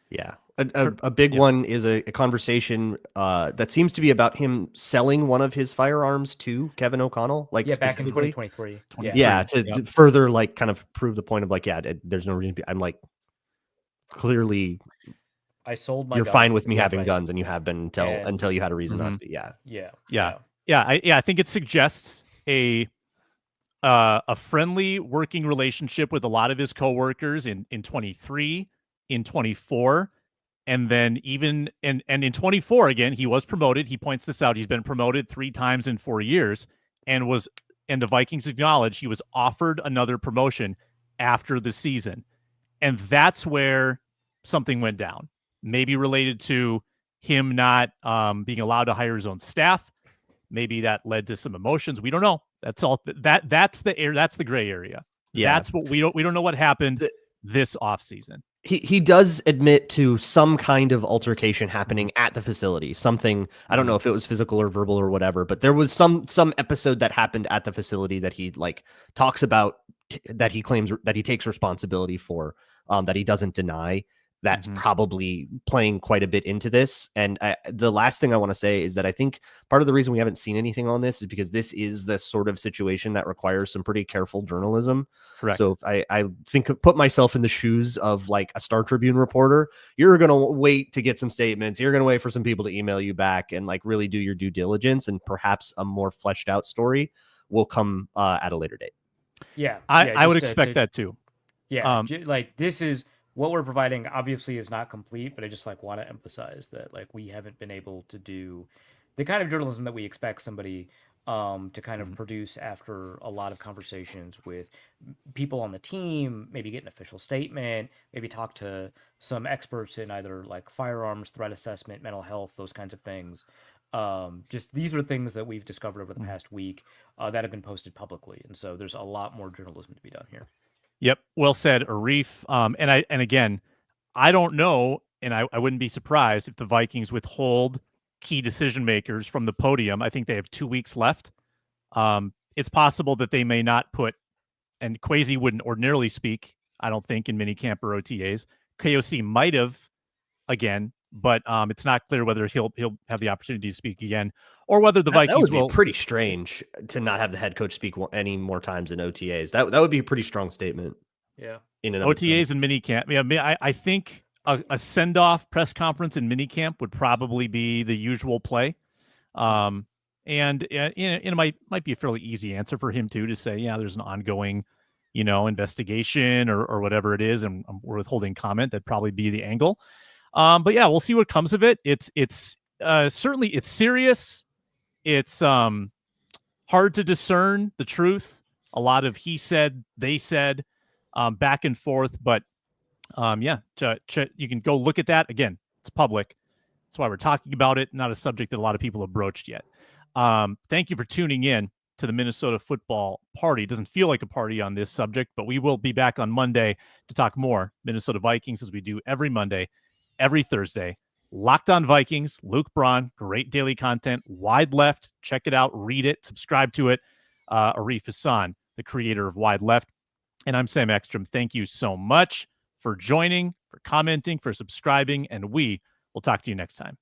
yeah, a big one is a conversation that seems to be about him selling one of his firearms to Kevin O'Connell, back in 2023. To further kind of prove the point of there's no reason. I'm clearly I sold my. You're gun. fine with me having guns, and you have been until you had a reason not to be. I think it suggests a friendly working relationship with a lot of his coworkers in 23, in 24, and then even in 24 again, he was promoted. He points this out. He's been promoted 3 times in 4 years, and the Vikings acknowledge he was offered another promotion after the season, and that's where something went down. Maybe related to him not being allowed to hire his own staff. Maybe that led to some emotions. We don't know. That's all. That's the gray area. Yeah, that's what we don't know what happened this offseason. He does admit to some kind of altercation happening at the facility. Something, I don't know if it was physical or verbal or whatever, but there was some episode that happened at the facility that he talks about, that he claims that he takes responsibility for, that he doesn't deny. That's probably playing quite a bit into this. And the last thing I want to say is that I think part of the reason we haven't seen anything on this is because this is the sort of situation that requires some pretty careful journalism. Correct. So if I put myself in the shoes of a Star Tribune reporter, you're going to wait to get some statements. You're going to wait for some people to email you back and really do your due diligence and perhaps a more fleshed out story. will come at a later date. Yeah, I would expect that too. Yeah, like this is what we're providing. Obviously, is not complete, but I just like want to emphasize that like we haven't been able to do the kind of journalism that we expect somebody to kind of produce after a lot of conversations with people on the team, maybe get an official statement, maybe talk to some experts in either like firearms, threat assessment, mental health, those kinds of things. Just these are things that we've discovered over the past week that have been posted publicly, and so there's a lot more journalism to be done here. Yep, well said, Arif. And again, I don't know, and I wouldn't be surprised if the Vikings withhold key decision makers from the podium. I think they have 2 weeks left. It's possible that they may not put, and Kwesi wouldn't ordinarily speak, I don't think, in minicamp or OTAs. KOC might have again, but it's not clear whether he'll have the opportunity to speak again or whether the Vikings that would be pretty strange to not have the head coach speak any more times in OTAs. That would be a pretty strong statement. Yeah. In an OTAs and minicamp. Yeah, I think a send-off press conference in minicamp would probably be the usual play. And it might be a fairly easy answer for him too, to say, yeah, there's an ongoing, investigation or whatever it is, and we're withholding comment. That'd probably be the angle. But yeah, we'll see what comes of it. It's certainly it's serious. It's hard to discern the truth. A lot of he said, they said, back and forth. But you can go look at that. Again, it's public. That's why we're talking about it. Not a subject that a lot of people have broached yet. Thank you for tuning in to the Minnesota Football Party. It doesn't feel like a party on this subject, but we will be back on Monday to talk more Minnesota Vikings, as we do every Monday, every Thursday. Locked On Vikings, Luke Braun, great daily content, Wide Left. Check it out, read it, subscribe to it. Arif Hasan, the creator of Wide Left. And I'm Sam Ekstrom. Thank you so much for joining, for commenting, for subscribing, and we will talk to you next time.